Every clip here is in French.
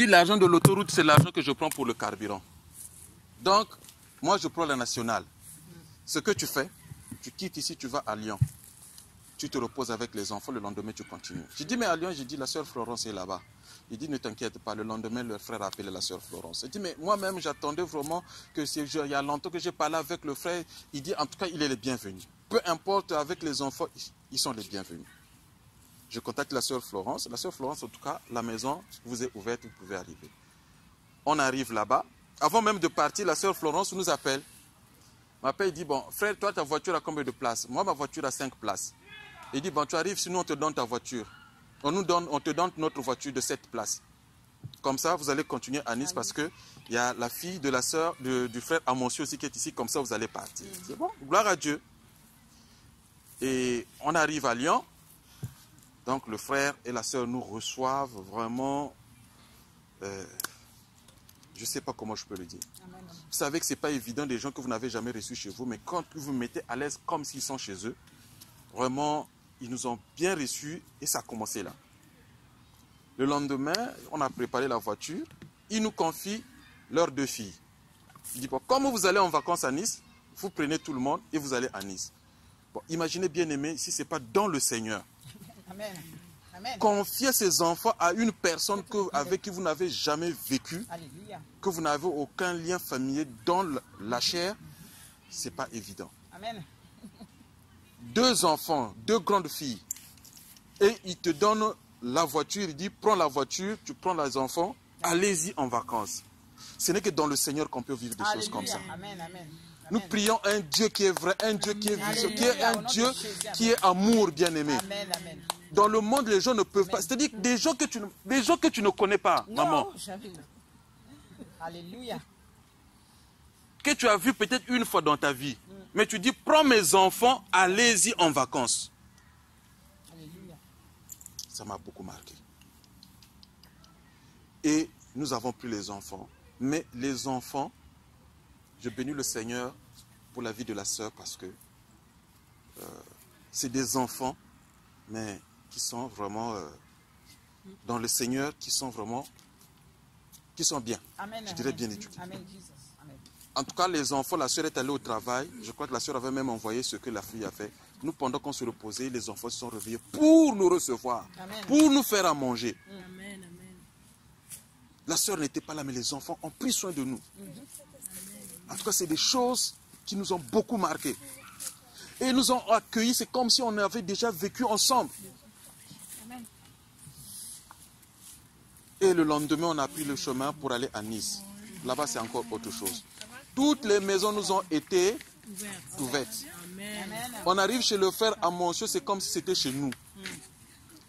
dit l'argent de l'autoroute, c'est l'argent que je prends pour le carburant. Donc, moi, je prends la nationale. Ce que tu fais, tu quittes ici, tu vas à Lyon. Tu te reposes avec les enfants, le lendemain, tu continues. Je dis, mais à Lyon, je dis, la sœur Florence est là-bas. Il dit, ne t'inquiète pas, le lendemain, leur frère a appelé la sœur Florence. Il dit, mais moi-même, j'attendais vraiment que il y a longtemps que j'ai parlé avec le frère. Il dit, en tout cas, il est le bienvenu. Peu importe, avec les enfants, ils sont les bienvenus. Je contacte la sœur Florence. La sœur Florence, en tout cas, la maison vous est ouverte, vous pouvez arriver. On arrive là-bas. Avant même de partir, la sœur Florence nous appelle. M'appelle, il dit, bon, frère, toi, ta voiture a combien de places? Moi, ma voiture a 5 places. Il dit, bon, tu arrives, sinon on te donne ta voiture. On te donne notre voiture de 7 places. Comme ça, vous allez continuer à Nice parce qu'il y a la fille de la sœur du frère Amoncio aussi qui est ici. Comme ça, vous allez partir. C'est bon, gloire à Dieu. Et on arrive à Lyon. Donc, le frère et la sœur nous reçoivent vraiment... je ne sais pas comment je peux le dire. Amen. Vous savez que ce n'est pas évident des gens que vous n'avez jamais reçus chez vous, mais quand vous vous mettez à l'aise comme s'ils sont chez eux, vraiment, ils nous ont bien reçus et ça a commencé là. Le lendemain, on a préparé la voiture. Ils nous confient leurs 2 filles. Il dit, bon, comme vous allez en vacances à Nice, vous prenez tout le monde et vous allez à Nice. Bon, imaginez bien aimé, si ce n'est pas dans le Seigneur. Amen. Amen. Confier ses enfants à une personne avec qui vous n'avez jamais vécu, Alléluia. Que vous n'avez aucun lien familier dans la chair, ce n'est pas évident. Amen. 2 enfants, 2 grandes filles, et il te donne la voiture, il dit, prends la voiture, tu prends les enfants, allez-y en vacances. Ce n'est que dans le Seigneur qu'on peut vivre des Alléluia. Choses comme ça. Amen, amen. Nous prions un Dieu qui est vrai, un Dieu qui est vivant, qui est un Dieu qui est amour, bien-aimé. Amen, amen. Dans le monde, les gens ne peuvent pas. C'est-à-dire des gens que tu ne connais pas, non, maman. Alléluia. Que tu as vu peut-être une fois dans ta vie. Mais tu dis, prends mes enfants, allez-y en vacances. Alléluia. Ça m'a beaucoup marqué. Et nous avons pris les enfants. Mais les enfants, je bénis le Seigneur pour la vie de la sœur parce que c'est des enfants, mais qui sont vraiment dans le Seigneur, qui sont bien. Amen, je dirais bien éduqués. Amen, amen. En tout cas, les enfants, la sœur est allée au travail. Je crois que la sœur avait même envoyé ce que la fille a fait. Nous, pendant qu'on se reposait, les enfants se sont réveillés pour nous recevoir, amen. Pour nous faire à manger. Amen, amen. La sœur n'était pas là, mais les enfants ont pris soin de nous. En tout cas, c'est des choses qui nous ont beaucoup marqués. Et ils nous ont accueillis, c'est comme si on avait déjà vécu ensemble. Amen. Et le lendemain, on a pris le chemin pour aller à Nice. Là-bas, c'est encore autre chose. Toutes les maisons nous ont été ouvertes. Amen. On arrive chez le frère Amoncio, c'est comme si c'était chez nous.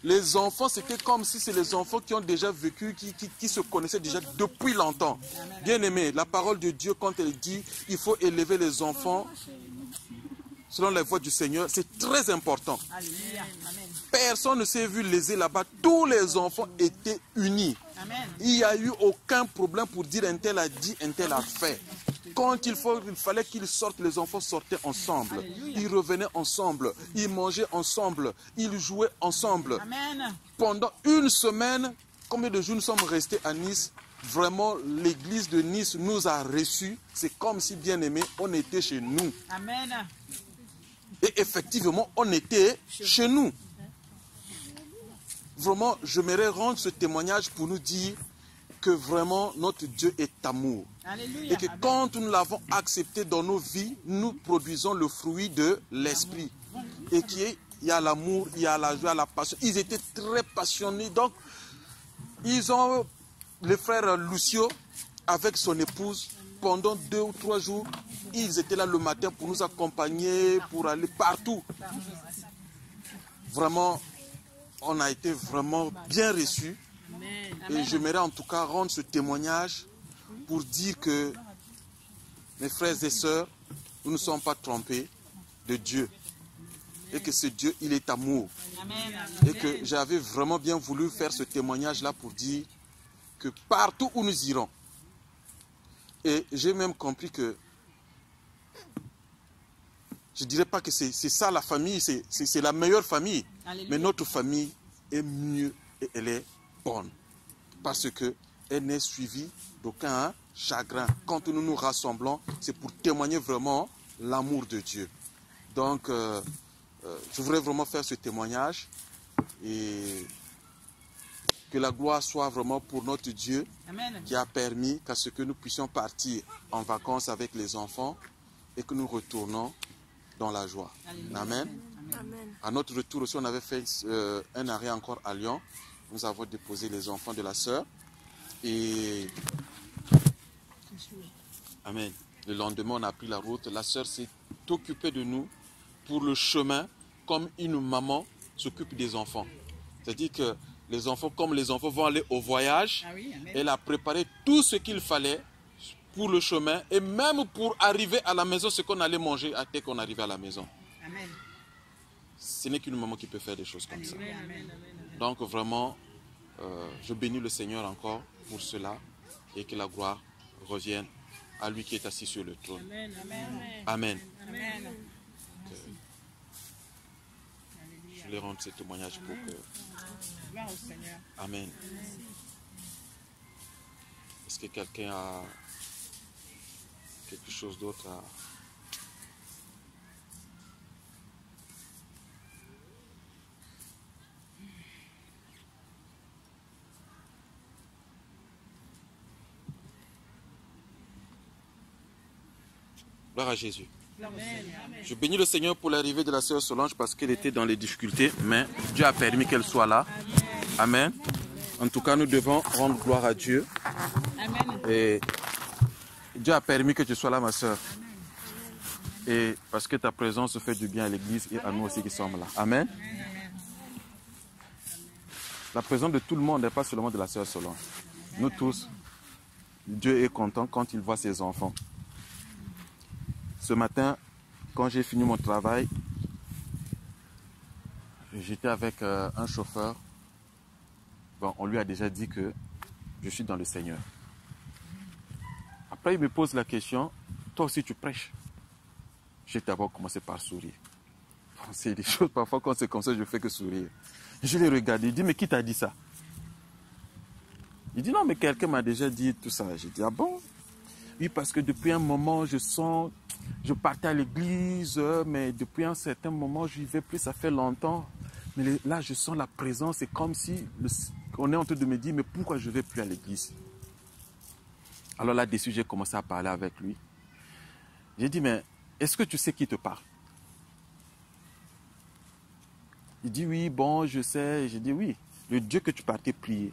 Les enfants, c'était comme si c'est les enfants qui ont déjà vécu, qui se connaissaient déjà depuis longtemps. Bien aimé, la parole de Dieu, quand elle dit il faut élever les enfants selon la voie du Seigneur, c'est très important. Personne ne s'est vu lésé là-bas. Tous les enfants étaient unis. Amen. Il n'y a eu aucun problème pour dire un tel a dit, un tel a fait. Quand il fallait qu'ils sortent, les enfants sortaient ensemble. Alléluia. Ils revenaient ensemble. Ils mangeaient ensemble. Ils jouaient ensemble. Amen. Pendant une semaine, combien de jours nous sommes restés à Nice? Vraiment, l'église de Nice nous a reçus. C'est comme si, bien aimé, on était chez nous. Amen. Et effectivement, on était chez nous. Vraiment, j'aimerais rendre ce témoignage pour nous dire que vraiment notre Dieu est amour. Alléluia. Et que quand nous l'avons accepté dans nos vies, nous produisons le fruit de l'esprit. Et il y a l'amour, il y a la joie, la passion. Ils étaient très passionnés. Donc, ils ont, le frère Lucio, avec son épouse, pendant 2 ou 3 jours, ils étaient là le matin pour nous accompagner, pour aller partout. Vraiment, on a été vraiment bien reçus. Et j'aimerais en tout cas rendre ce témoignage pour dire que, mes frères et sœurs, nous ne sommes pas trompés de Dieu. Et que ce Dieu, il est amour. Et que j'avais vraiment bien voulu faire ce témoignage-là pour dire que partout où nous irons, et j'ai même compris que, je ne dirais pas que c'est ça la famille, c'est la meilleure famille. Alléluia. Mais notre famille est mieux et elle est bonne. Parce que et n'est suivi d'aucun chagrin. Quand nous nous rassemblons, c'est pour témoigner vraiment l'amour de Dieu. Donc, je voudrais vraiment faire ce témoignage et que la gloire soit vraiment pour notre Dieu. Amen. Qui a permis qu'à ce que nous puissions partir en vacances avec les enfants et que nous retournons dans la joie. Alléluia. Amen. Amen. À notre retour aussi, on avait fait un arrêt encore à Lyon. Nous avons déposé les enfants de la sœur et Amen. Le lendemain, on a pris la route. La sœur s'est occupée de nous pour le chemin comme une maman s'occupe des enfants. C'est-à-dire que les enfants, comme les enfants vont aller au voyage, elle a préparé tout ce qu'il fallait pour le chemin et même pour arriver à la maison, ce qu'on allait manger dès qu'on arrivait à la maison. Amen. Ce n'est qu'une maman qui peut faire des choses comme ça. Amen. Donc vraiment, je bénis le Seigneur encore pour cela et que la gloire revienne à lui qui est assis sur le trône. Amen. Amen. Amen. Je voulais rendre ce témoignage pour que... Gloire au Seigneur. Amen. Est-ce que quelqu'un a quelque chose d'autre à... Gloire à Jésus. Amen. Je bénis le Seigneur pour l'arrivée de la sœur Solange parce qu'elle était dans les difficultés, mais Dieu a permis qu'elle soit là. Amen. En tout cas, nous devons rendre gloire à Dieu. Amen. Et Dieu a permis que tu sois là, ma sœur. Et parce que ta présence fait du bien à l'église et à nous aussi qui sommes là. Amen. La présence de tout le monde n'est pas seulement de la sœur Solange. Nous tous, Dieu est content quand il voit ses enfants. Ce matin, quand j'ai fini mon travail, j'étais avec un chauffeur. Bon, on lui a déjà dit que je suis dans le Seigneur. Après, il me pose la question, toi aussi tu prêches? J'ai d'abord commencé par sourire. C'est des choses, parfois quand c'est comme ça, je ne fais que sourire. Je l'ai regardé, il dit, mais qui t'a dit ça? Il dit, non, mais quelqu'un m'a déjà dit tout ça. J'ai dit, ah bon? Oui, parce que depuis un moment, je partais à l'église, mais depuis un certain moment, je n'y vais plus, ça fait longtemps. Mais là, je sens la présence, c'est comme si on est en train de me dire, mais pourquoi je ne vais plus à l'église? Alors là-dessus, j'ai commencé à parler avec lui. J'ai dit, mais est-ce que tu sais qui te parle? Il dit, oui, bon, je sais. J'ai dit, oui, le Dieu que tu partais prier,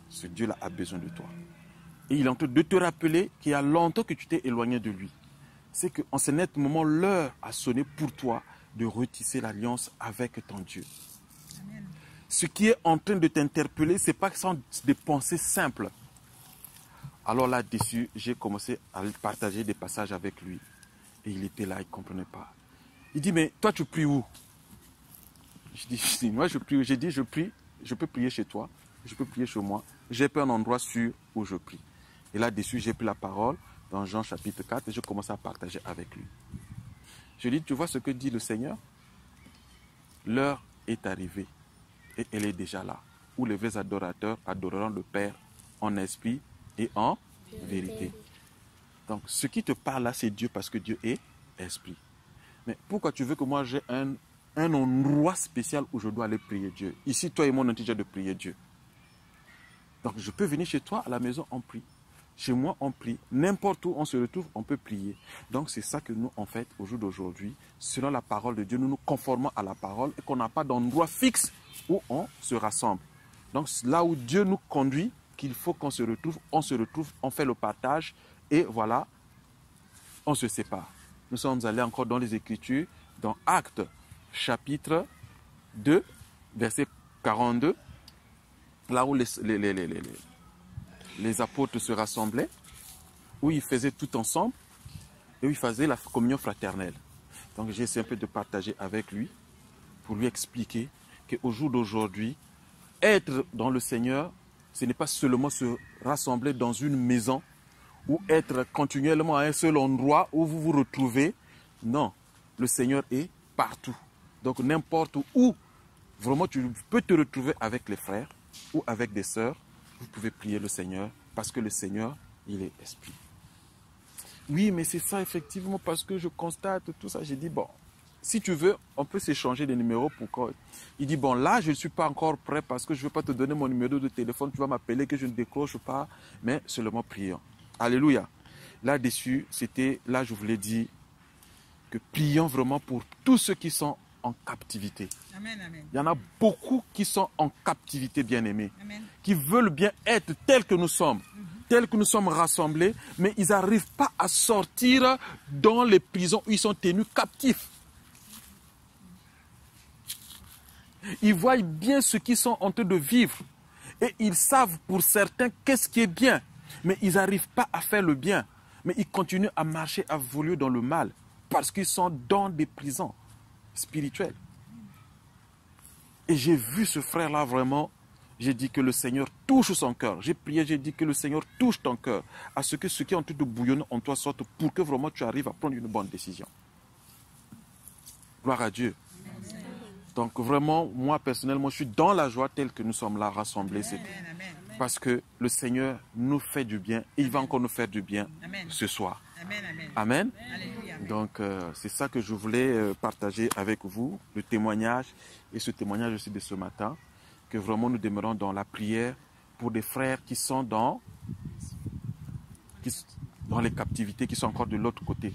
ce Dieu-là a besoin de toi. Et il est en train de te rappeler qu'il y a longtemps que tu t'es éloigné de lui. C'est qu'en ce net moment, l'heure a sonné pour toi de retisser l'alliance avec ton Dieu. Amen. Ce qui est en train de t'interpeller, ce n'est pas sans des pensées simples. Alors là-dessus, j'ai commencé à partager des passages avec lui. Et il était là, il ne comprenait pas. Il dit, mais toi, tu pries où? Je dis, moi, je prie. J'ai dit, je prie, je peux prier chez toi, je peux prier chez moi. J'ai pas un endroit sûr où je prie. Et là-dessus, j'ai pris la parole dans Jean chapitre 4 et je commence à partager avec lui. Je lui dis, tu vois ce que dit le Seigneur? L'heure est arrivée et elle est déjà là, où les vrais adorateurs adoreront le Père en esprit et en vérité. Donc, ce qui te parle là, c'est Dieu parce que Dieu est esprit. Mais pourquoi tu veux que moi j'ai un endroit spécial où je dois aller prier Dieu? Ici, toi et moi, on est déjà de prier Dieu. Donc, je peux venir chez toi, à la maison, on prie. Chez moi, on prie. N'importe où on se retrouve, on peut prier. Donc, c'est ça que nous, en fait, au jour d'aujourd'hui, selon la parole de Dieu, nous nous conformons à la parole et qu'on n'a pas d'endroit fixe où on se rassemble. Donc, là où Dieu nous conduit, qu'il faut qu'on se retrouve, on fait le partage et voilà, on se sépare. Nous sommes allés encore dans les Écritures, dans Actes, chapitre 2, verset 42, là où les apôtres se rassemblaient, où ils faisaient tout ensemble et où ils faisaient la communion fraternelle. Donc j'ai essayé un peu de partager avec lui pour lui expliquer qu'au jour d'aujourd'hui, être dans le Seigneur, ce n'est pas seulement se rassembler dans une maison ou être continuellement à un seul endroit où vous vous retrouvez. Non, le Seigneur est partout. Donc n'importe où, vraiment tu peux te retrouver avec les frères ou avec des sœurs vous pouvez prier le Seigneur parce que le Seigneur, il est esprit. Oui, mais c'est ça effectivement parce que je constate tout ça. J'ai dit, bon, si tu veux, on peut s'échanger des numéros pour quoi. Il dit, bon, là, je ne suis pas encore prêt parce que je ne veux pas te donner mon numéro de téléphone. Tu vas m'appeler que je ne décroche pas, mais seulement prions. Alléluia. Là-dessus, c'était, là, je vous l'ai dit, que prions vraiment pour tous ceux qui sont en captivité. Amen, amen. Il y en a beaucoup qui sont en captivité, bien-aimés, Amen. qui veulent bien être tels que nous sommes, tels que nous sommes rassemblés, mais ils n'arrivent pas à sortir dans les prisons où ils sont tenus captifs. Ils voient bien ce qu'ils sont en train de vivre et ils savent pour certains qu'est-ce qui est bien, mais ils n'arrivent pas à faire le bien, mais ils continuent à marcher, à voler dans le mal parce qu'ils sont dans des prisons spirituelles. Et j'ai vu ce frère-là vraiment, j'ai dit que le Seigneur touche son cœur. J'ai prié, j'ai dit que le Seigneur touche ton cœur, à ce que ce qui est en train de bouillonner en toi sorte pour que vraiment tu arrives à prendre une bonne décision. Gloire à Dieu. Donc vraiment, moi personnellement, je suis dans la joie telle que nous sommes là rassemblés. C'est parce que le Seigneur nous fait du bien et il va encore nous faire du bien ce soir. Amen. Alléluia. Donc c'est ça que je voulais partager avec vous, le témoignage et ce témoignage aussi de ce matin, que vraiment nous demeurons dans la prière pour des frères qui sont dans les captivités, qui sont encore de l'autre côté.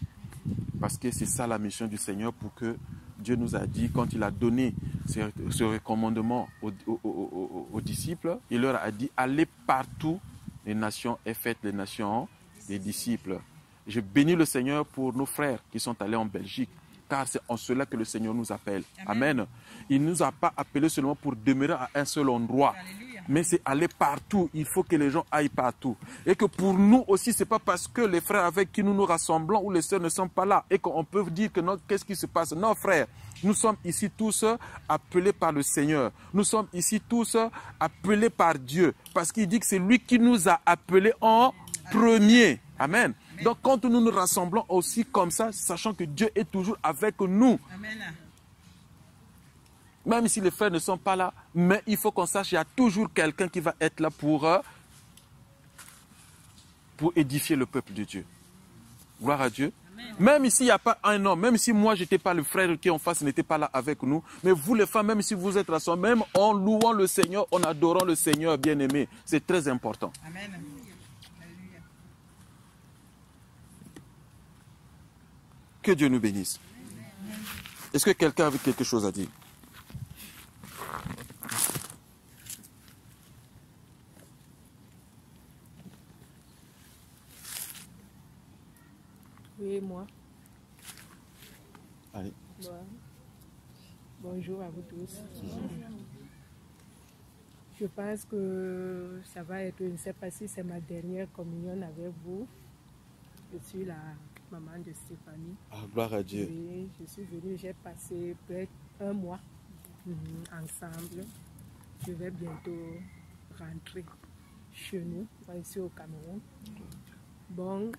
Parce que c'est ça la mission du Seigneur pour que Dieu nous a dit, quand il a donné ce recommandement aux disciples, il leur a dit, allez partout les nations et faites les nations des disciples. Je bénis le Seigneur pour nos frères qui sont allés en Belgique, car c'est en cela que le Seigneur nous appelle. Amen. Il ne nous a pas appelés seulement pour demeurer à un seul endroit. Alléluia. Mais c'est aller partout. Il faut que les gens aillent partout. Et que pour nous aussi, ce n'est pas parce que les frères avec qui nous nous rassemblons ou les sœurs ne sont pas là et qu'on peut dire que qu'est-ce qui se passe. Non, frères, nous sommes ici tous appelés par le Seigneur. Nous sommes ici tous appelés par Dieu. Parce qu'il dit que c'est lui qui nous a appelés en premier. Amen. Donc quand nous nous rassemblons aussi comme ça, sachant que Dieu est toujours avec nous. Amen. Même si les frères ne sont pas là, mais il faut qu'on sache qu'il y a toujours quelqu'un qui va être là pour édifier le peuple de Dieu. Gloire à Dieu. Amen. Même ici, il n'y a pas un homme, même si moi, je n'étais pas le frère qui en face n'était pas là avec nous, mais vous les femmes, même si vous êtes rassemblés, même en louant le Seigneur, en adorant le Seigneur bien-aimé, c'est très important. Amen. Alléluia. Que Dieu nous bénisse. Est-ce que quelqu'un avait quelque chose à dire? Oui, moi. Allez. Bon. Bonjour à vous tous. Je pense que ça va être, je ne sais pas si c'est ma dernière communion avec vous. Je suis la maman de Stéphanie. Ah, gloire à Dieu. Et je suis venue, j'ai passé peut-être un mois ensemble. Je vais bientôt rentrer chez nous, ici au Cameroun. Bon,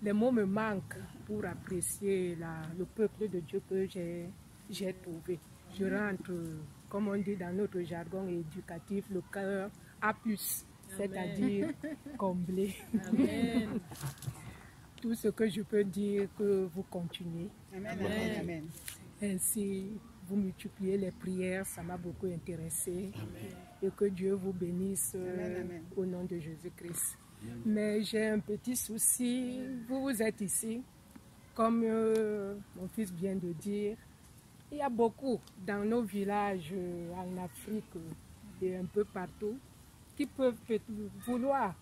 les mots me manquent pour apprécier le peuple de Dieu que j'ai trouvé. Je rentre, comme on dit dans notre jargon éducatif, le cœur A+, c'est-à-dire comblé. Amen. Tout ce que je peux dire, que vous continuez. Amen. Amen. Ainsi, vous multipliez les prières, ça m'a beaucoup intéressé. Et que Dieu vous bénisse Amen. au nom de Jésus-Christ. Mais j'ai un petit souci. Vous êtes ici, comme mon fils vient de dire. Il y a beaucoup dans nos villages en Afrique et un peu partout qui peuvent vouloir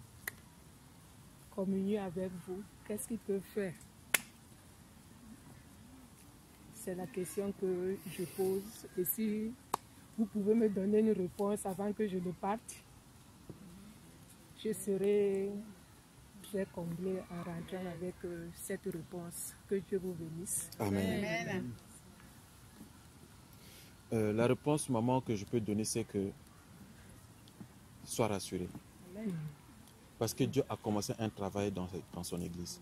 communier avec vous. Qu'est-ce qu'ils peuvent faire? C'est la question que je pose. Et si vous pouvez me donner une réponse avant que je ne parte, je serai très comblée en rentrant avec cette réponse. Que Dieu vous bénisse. Amen. Amen. La réponse, maman, que je peux donner, c'est que sois rassuré. Amen. Parce que Dieu a commencé un travail dans son église.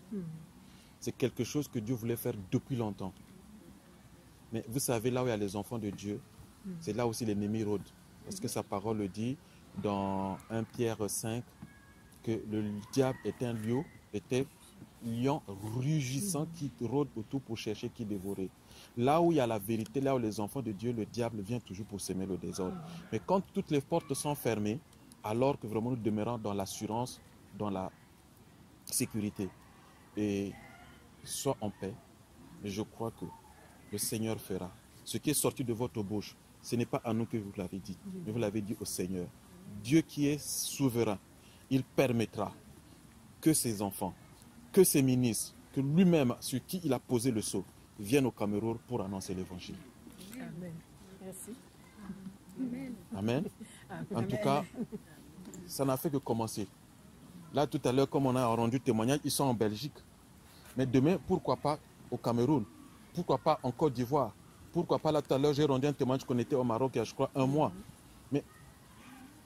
C'est quelque chose que Dieu voulait faire depuis longtemps. Mais vous savez, là où il y a les enfants de Dieu, c'est là aussi l'ennemi rôde. Parce que sa parole le dit, dans 1 Pierre 5 que le diable est un lion rugissant qui rôde autour pour chercher qui dévorer. Là où il y a la vérité, là où les enfants de Dieu, le diable vient toujours pour semer le désordre. Mais quand toutes les portes sont fermées, alors que vraiment nous demeurons dans l'assurance, dans la sécurité, et soit en paix, mais je crois que le Seigneur fera. Ce qui est sorti de votre bouche, ce n'est pas à nous que vous l'avez dit, mais vous l'avez dit au Seigneur. Dieu qui est souverain, il permettra que ses enfants, que ses ministres, que lui-même, sur qui il a posé le sceau, viennent au Cameroun pour annoncer l'évangile. Amen. Merci. Amen. En tout cas, ça n'a fait que commencer. Là, tout à l'heure, comme on a rendu témoignage, ils sont en Belgique. Mais demain, pourquoi pas au Cameroun? Pourquoi pas en Côte d'Ivoire? Pourquoi pas là, tout à l'heure, j'ai rendu un témoignage qu'on était au Maroc il y a, je crois, 1 mois. Mais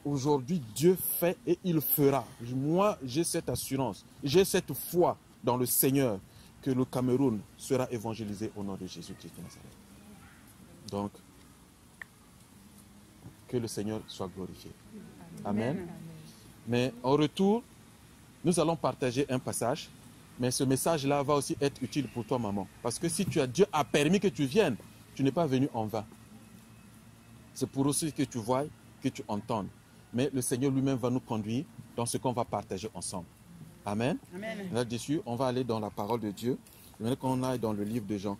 aujourd'hui, Dieu fait et il fera. Moi, j'ai cette assurance, j'ai cette foi dans le Seigneur que le Cameroun sera évangélisé au nom de Jésus-Christ de Nazareth. Donc, que le Seigneur soit glorifié. Amen. Mais en retour, nous allons partager un passage. Mais ce message-là va aussi être utile pour toi, maman. Parce que si Dieu a permis que tu viennes, tu n'es pas venu en vain. C'est pour aussi que tu vois, que tu entendes. Mais le Seigneur lui-même va nous conduire dans ce qu'on va partager ensemble. Amen. Amen. Là-dessus, on va aller dans la parole de Dieu. J'aimerais qu'on aille dans le livre de Jean.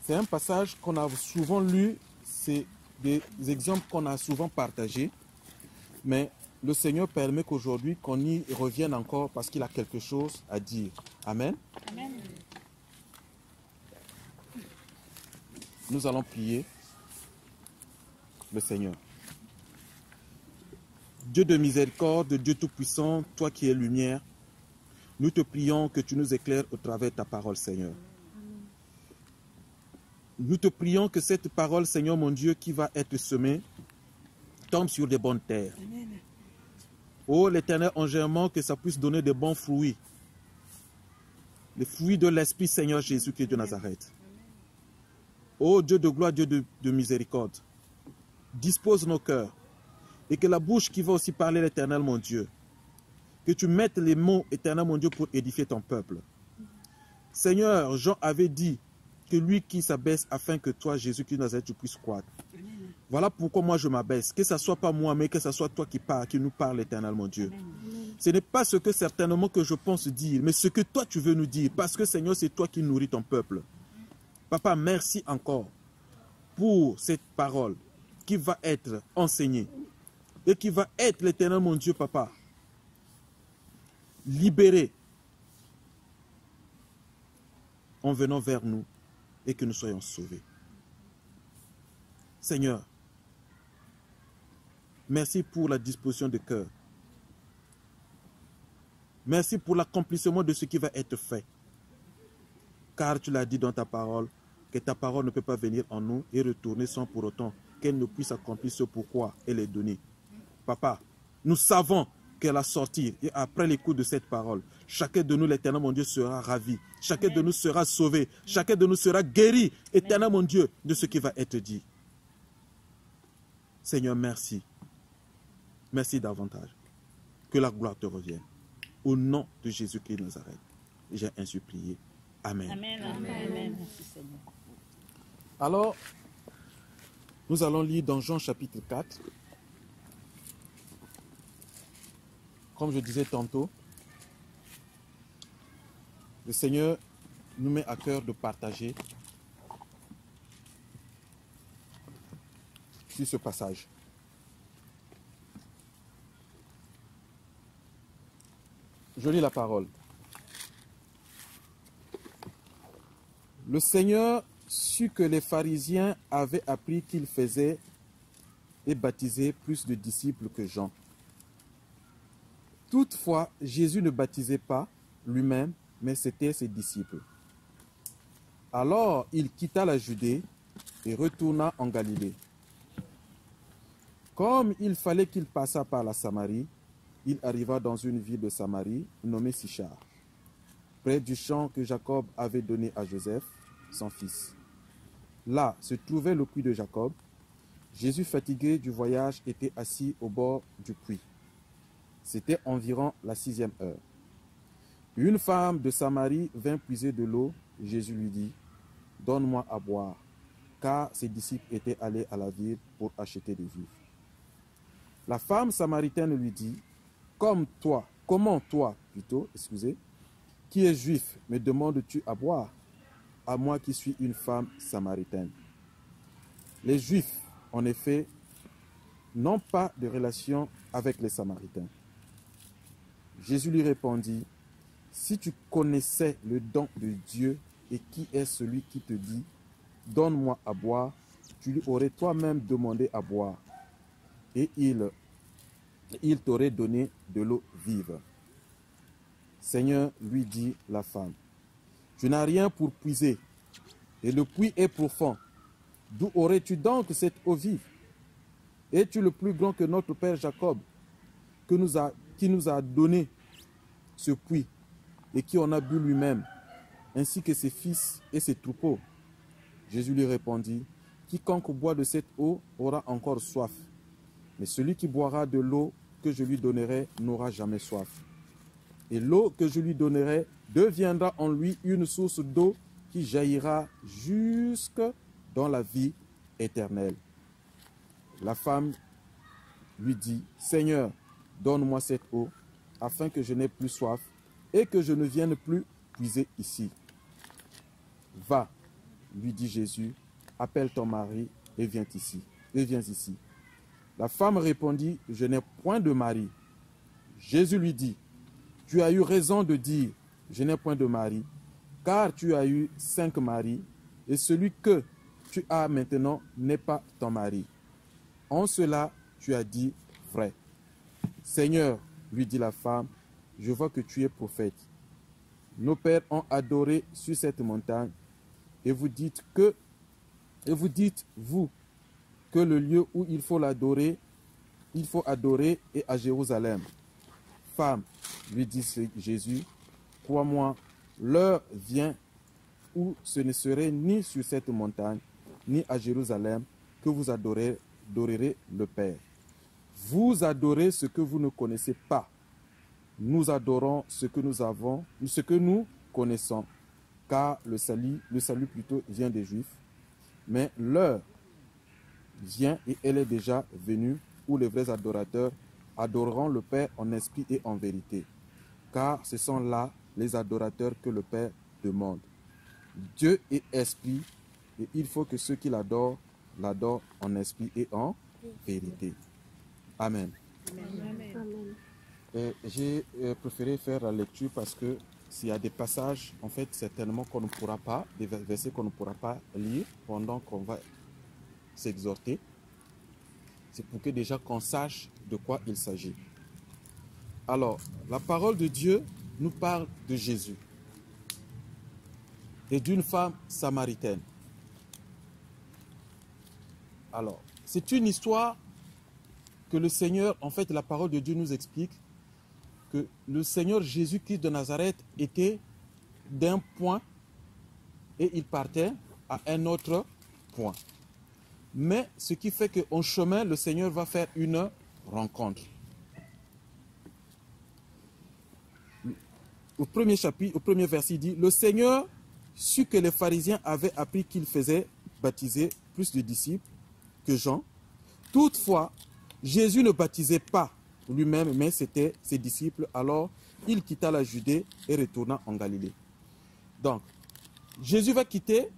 C'est un passage qu'on a souvent lu, c'est des exemples qu'on a souvent partagés, mais le Seigneur permet qu'aujourd'hui qu'on y revienne encore parce qu'il a quelque chose à dire. Amen. Amen. Nous allons prier le Seigneur. Dieu de miséricorde, Dieu tout-puissant, toi qui es lumière, nous te prions que tu nous éclaires au travers de ta parole, Seigneur. Nous te prions que cette parole, Seigneur mon Dieu, qui va être semée, tombe sur des bonnes terres. Amen. Oh l'Éternel, en germant, que ça puisse donner de bons fruits. Les fruits de l'Esprit, Seigneur Jésus, qui est de Nazareth. Oh Dieu de gloire, Dieu de miséricorde, dispose nos cœurs et que la bouche qui va aussi parler l'Éternel, mon Dieu, que tu mettes les mots, Éternel, mon Dieu, pour édifier ton peuple. Seigneur, Jean avait dit que lui qui s'abaisse afin que toi, Jésus, qui est de Nazareth, tu puisses croître. Voilà pourquoi moi je m'abaisse, que ce ne soit pas moi, mais que ce soit toi qui nous parle, Éternel, mon Dieu. Ce n'est pas ce que certainement que je pense dire, mais ce que toi tu veux nous dire, parce que Seigneur, c'est toi qui nourris ton peuple. Papa, merci encore pour cette parole qui va être enseignée et qui va être, l'Éternel, mon Dieu, Papa, libérée en venant vers nous et que nous soyons sauvés. Seigneur, merci pour la disposition de cœur. Merci pour l'accomplissement de ce qui va être fait. Car tu l'as dit dans ta parole, que ta parole ne peut pas venir en nous et retourner sans pour autant qu'elle ne puisse accomplir ce pourquoi elle est donnée. Papa, nous savons qu'elle a sorti et après l'écoute de cette parole, chacun de nous, l'Éternel, mon Dieu, sera ravi. Chacun de nous sera sauvé. Chacun de nous sera guéri, Éternel, mon Dieu, de ce qui va être dit. Seigneur, merci. Merci davantage. Que la gloire te revienne. Au nom de Jésus-Christ de Nazareth, j'ai ainsi prié. Amen. Amen. Amen. Merci Seigneur. Alors, nous allons lire dans Jean chapitre 4. Comme je disais tantôt, le Seigneur nous met à cœur de partager sur ce passage. Je lis la parole. Le Seigneur sut que les pharisiens avaient appris qu'il faisait et baptisait plus de disciples que Jean. Toutefois, Jésus ne baptisait pas lui-même, mais c'était ses disciples. Alors, il quitta la Judée et retourna en Galilée. Comme il fallait qu'il passât par la Samarie, il arriva dans une ville de Samarie nommée Sichar, près du champ que Jacob avait donné à Joseph, son fils. Là se trouvait le puits de Jacob. Jésus, fatigué du voyage, était assis au bord du puits. C'était environ la 6e heure. Une femme de Samarie vint puiser de l'eau. Jésus lui dit, « Donne-moi à boire. » Car ses disciples étaient allés à la ville pour acheter des vivres. La femme samaritaine lui dit, « Comment toi, qui es juif, me demandes-tu à boire, à moi qui suis une femme samaritaine? » Les Juifs, en effet, n'ont pas de relation avec les Samaritains. Jésus lui répondit, « Si tu connaissais le don de Dieu et qui est celui qui te dit, « Donne-moi à boire », tu lui aurais toi-même demandé à boire, et il t'aurait donné de l'eau vive. » Seigneur, lui dit la femme, « Tu n'as rien pour puiser, et le puits est profond. D'où aurais-tu donc cette eau vive? Es-tu le plus grand que notre père Jacob, qui nous a donné ce puits, et qui en a bu lui-même, ainsi que ses fils et ses troupeaux? » Jésus lui répondit, « Quiconque boit de cette eau aura encore soif, mais celui qui boira de l'eau que je lui donnerai n'aura jamais soif. Et l'eau que je lui donnerai deviendra en lui une source d'eau qui jaillira jusque dans la vie éternelle. » La femme lui dit, « Seigneur, donne-moi cette eau, afin que je n'ai plus soif et que je ne vienne plus puiser ici. » « Va, lui dit Jésus, appelle ton mari et viens ici. La femme répondit, « Je n'ai point de mari. » Jésus lui dit, « Tu as eu raison de dire, je n'ai point de mari, car tu as eu 5 maris, et celui que tu as maintenant n'est pas ton mari. En cela, tu as dit vrai. » « Seigneur, lui dit la femme, je vois que tu es prophète. Nos pères ont adoré sur cette montagne, et vous dites, vous, que le lieu où il faut adorer est à Jérusalem. Femme, lui dit Jésus, crois-moi, l'heure vient où ce ne serait ni sur cette montagne, ni à Jérusalem, que vous adorerez le Père. Vous adorez ce que vous ne connaissez pas. Nous adorons ce que nous avons, ce que nous connaissons, car le salut plutôt vient des Juifs. Mais l'heure vient et elle est déjà venue où les vrais adorateurs adoreront le Père en esprit et en vérité, car ce sont là les adorateurs que le Père demande. Dieu est esprit et il faut que ceux qui l'adorent en esprit et en vérité. Amen. J'ai préféré faire la lecture parce que s'il y a des passages, en fait, certainement qu'on ne pourra pas, des versets qu'on ne pourra pas lire pendant qu'on va s'exhorter. C'est pour que déjà qu'on sache de quoi il s'agit. Alors, la parole de Dieu nous parle de Jésus et d'une femme samaritaine. Alors, c'est une histoire que le Seigneur, en fait, la parole de Dieu nous explique que le Seigneur Jésus-Christ de Nazareth était d'un point et il partait à un autre point. Mais ce qui fait qu'en chemin, le Seigneur va faire une rencontre. Au premier chapitre, au premier verset, il dit, « Le Seigneur sut que les pharisiens avaient appris qu'il faisait baptiser plus de disciples que Jean. Toutefois, Jésus ne baptisait pas lui-même, mais c'était ses disciples. Alors, il quitta la Judée et retourna en Galilée. » Donc, Jésus va quitter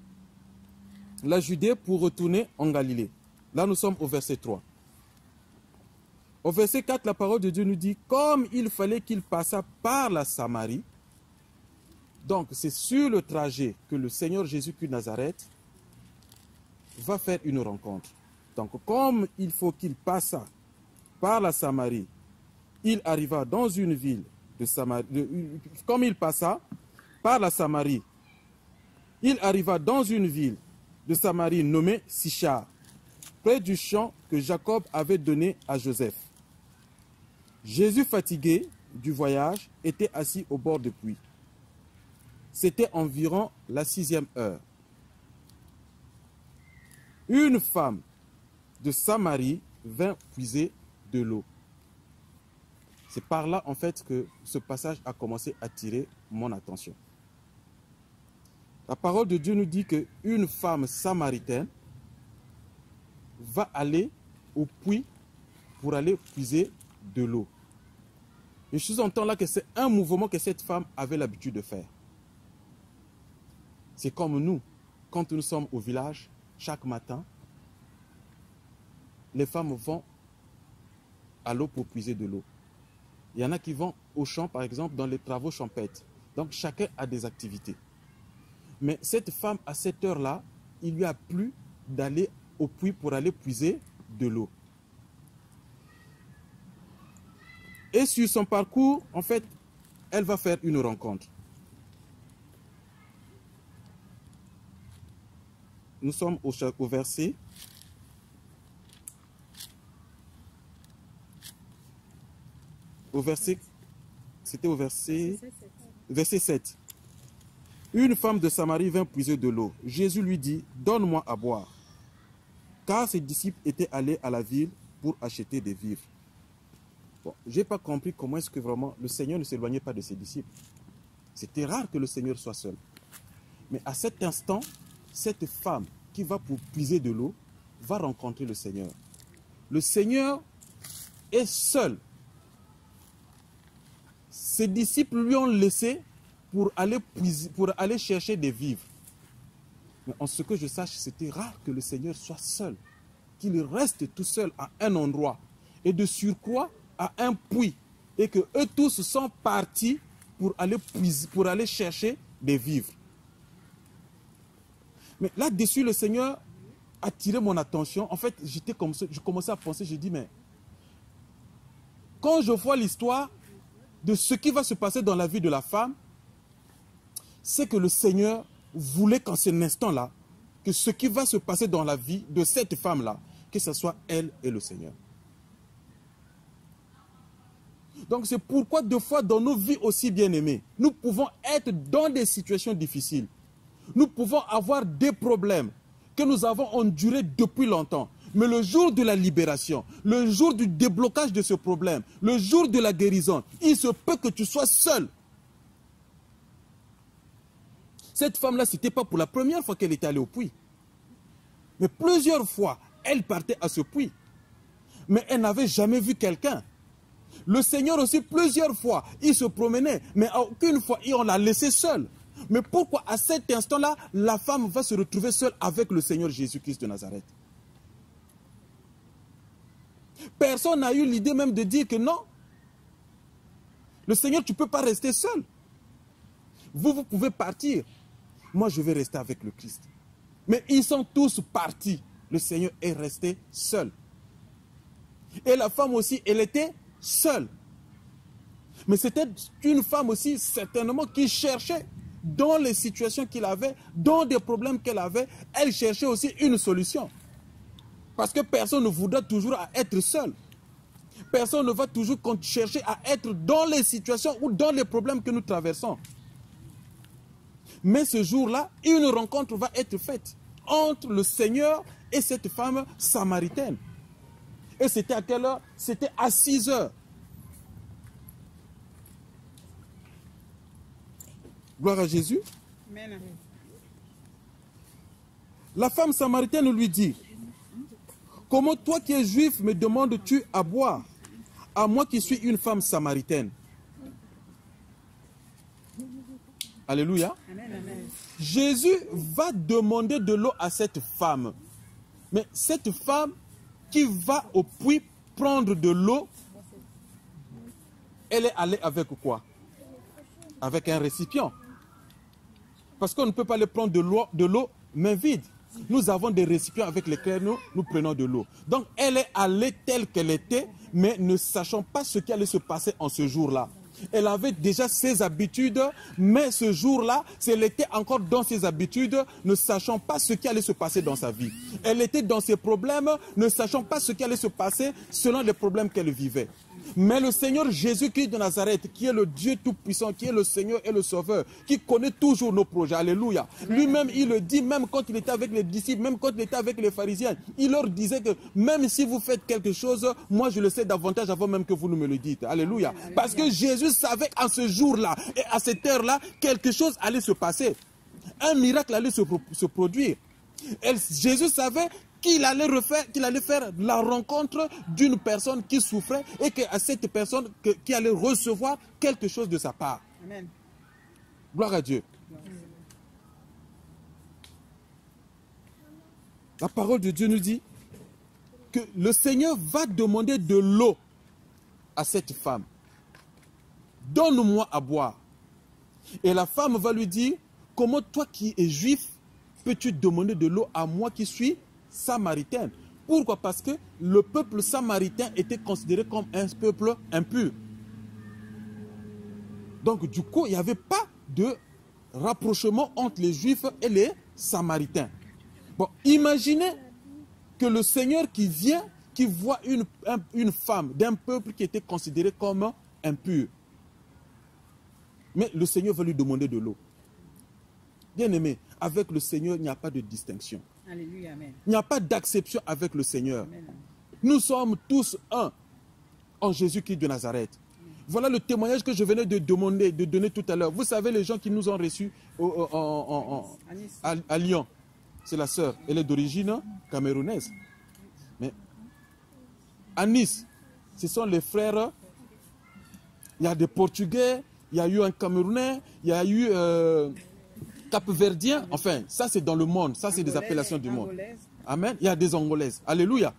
la Judée pour retourner en Galilée. Là, nous sommes au verset 3. Au verset 4, la parole de Dieu nous dit, comme il fallait qu'il passât par la Samarie, donc c'est sur le trajet que le Seigneur Jésus-Christ de Nazareth va faire une rencontre. Donc, comme il faut qu'il passe par la Samarie, il arriva dans une ville de Samarie. Comme il passa par la Samarie, il arriva dans une ville de Samarie nommée Sichar, près du champ que Jacob avait donné à Joseph. Jésus, fatigué du voyage, était assis au bord du puits. C'était environ la 6e heure. Une femme de Samarie vint puiser de l'eau. C'est par là, en fait, que ce passage a commencé à attirer mon attention. La parole de Dieu nous dit qu'une femme samaritaine va aller au puits pour aller puiser de l'eau. Et je sous-entends là que c'est un mouvement que cette femme avait l'habitude de faire. C'est comme nous, quand nous sommes au village, chaque matin, les femmes vont à l'eau pour puiser de l'eau. Il y en a qui vont au champ, par exemple, dans les travaux champêtres. Donc, chacun a des activités. Mais cette femme, à cette heure-là, il lui a plu d'aller au puits pour aller puiser de l'eau. Et sur son parcours, en fait, elle va faire une rencontre. Nous sommes au verset. C'était au verset 7. Une femme de Samarie vint puiser de l'eau. Jésus lui dit, donne-moi à boire. Car ses disciples étaient allés à la ville pour acheter des vivres. Bon, je n'ai pas compris comment est-ce que vraiment le Seigneur ne s'éloignait pas de ses disciples. C'était rare que le Seigneur soit seul. Mais à cet instant, cette femme qui va pour puiser de l'eau va rencontrer le Seigneur. Le Seigneur est seul. Ses disciples lui ont laissé pour aller chercher des vivres. Mais en ce que je sache, c'était rare que le Seigneur soit seul, qu'il reste tout seul à un endroit, et de surcroît à un puits, et que eux tous sont partis pour aller chercher des vivres. Mais là-dessus, le Seigneur a attiré mon attention. En fait, je commençais à penser, j'ai dit, mais quand je vois l'histoire de ce qui va se passer dans la vie de la femme, c'est que le Seigneur voulait qu'en cet instant-là, que ce qui va se passer dans la vie de cette femme-là, que ce soit elle et le Seigneur. Donc c'est pourquoi deux fois dans nos vies aussi bien-aimées, nous pouvons être dans des situations difficiles. Nous pouvons avoir des problèmes que nous avons endurés depuis longtemps. Mais le jour de la libération, le jour du déblocage de ce problème, le jour de la guérison, il se peut que tu sois seul. Cette femme-là, ce n'était pas pour la première fois qu'elle était allée au puits. Mais plusieurs fois, elle partait à ce puits. Mais elle n'avait jamais vu quelqu'un. Le Seigneur aussi, plusieurs fois, il se promenait. Mais à aucune fois, on l'a laissé seule. Mais pourquoi à cet instant-là, la femme va se retrouver seule avec le Seigneur Jésus-Christ de Nazareth? Personne n'a eu l'idée même de dire que non. Le Seigneur, tu ne peux pas rester seul. Vous pouvez partir. Moi, je vais rester avec le Christ. Mais ils sont tous partis. Le Seigneur est resté seul. Et la femme aussi, elle était seule. Mais c'était une femme aussi, certainement, qui cherchait, dans les situations qu'il avait, dans des problèmes qu'elle avait, elle cherchait aussi une solution. Parce que personne ne voudra toujours être seul. Personne ne va toujours chercher à être dans les situations ou dans les problèmes que nous traversons. Mais ce jour-là, une rencontre va être faite entre le Seigneur et cette femme samaritaine. Et c'était à quelle heure? C'était à 6 heures. Gloire à Jésus. Amen. La femme samaritaine lui dit, comment toi qui es juif me demandes-tu à boire, à moi qui suis une femme samaritaine? Alléluia. Amen, amen. Jésus va demander de l'eau à cette femme. Mais cette femme qui va au puits prendre de l'eau, elle est allée avec quoi? Avec un récipient. Parce qu'on ne peut pas aller prendre de l'eau main vide. Nous avons des récipients avec lesquels nous prenons de l'eau. Donc elle est allée telle qu'elle était, mais ne sachant pas ce qui allait se passer en ce jour-là. Elle avait déjà ses habitudes, mais ce jour-là, elle était encore dans ses habitudes, ne sachant pas ce qui allait se passer dans sa vie. Elle était dans ses problèmes, ne sachant pas ce qui allait se passer selon les problèmes qu'elle vivait. Mais le Seigneur Jésus-Christ de Nazareth, qui est le Dieu Tout-Puissant, qui est le Seigneur et le Sauveur, qui connaît toujours nos projets, alléluia. Lui-même, il le dit, même quand il était avec les disciples, même quand il était avec les pharisiens, il leur disait que même si vous faites quelque chose, moi je le sais davantage avant même que vous ne me le dites, alléluia. Parce que Jésus savait à ce jour-là et à cette heure-là, quelque chose allait se passer. Un miracle allait se produire. Et Jésus savait qu'il allait faire la rencontre d'une personne qui souffrait et qu'à cette personne qui allait recevoir quelque chose de sa part. Amen. Gloire à Dieu. La parole de Dieu nous dit que le Seigneur va demander de l'eau à cette femme. Donne-moi à boire. Et la femme va lui dire, comment toi qui es juif, peux-tu demander de l'eau à moi qui suis samaritaine? Pourquoi? Parce que le peuple samaritain était considéré comme un peuple impur. Donc du coup, il n'y avait pas de rapprochement entre les juifs et les samaritains. Bon, imaginez que le Seigneur qui vient, qui voit une femme d'un peuple qui était considéré comme impur. Mais le Seigneur va lui demander de l'eau. Bien-aimé, avec le Seigneur, il n'y a pas de distinction. Alléluia, amen. Il n'y a pas d'acception avec le Seigneur. Amen. Nous sommes tous un en Jésus-Christ de Nazareth. Voilà le témoignage que je venais de donner tout à l'heure. Vous savez, les gens qui nous ont reçus à Lyon, c'est la sœur. Elle est d'origine camerounaise. Mais à Nice, ce sont les frères. Il y a des Portugais, il y a eu un Camerounais, il y a eu Cap-Verdien. Enfin, ça c'est dans le monde. Ça c'est des appellations du monde. Amen. Il y a des Angolaises. Alléluia.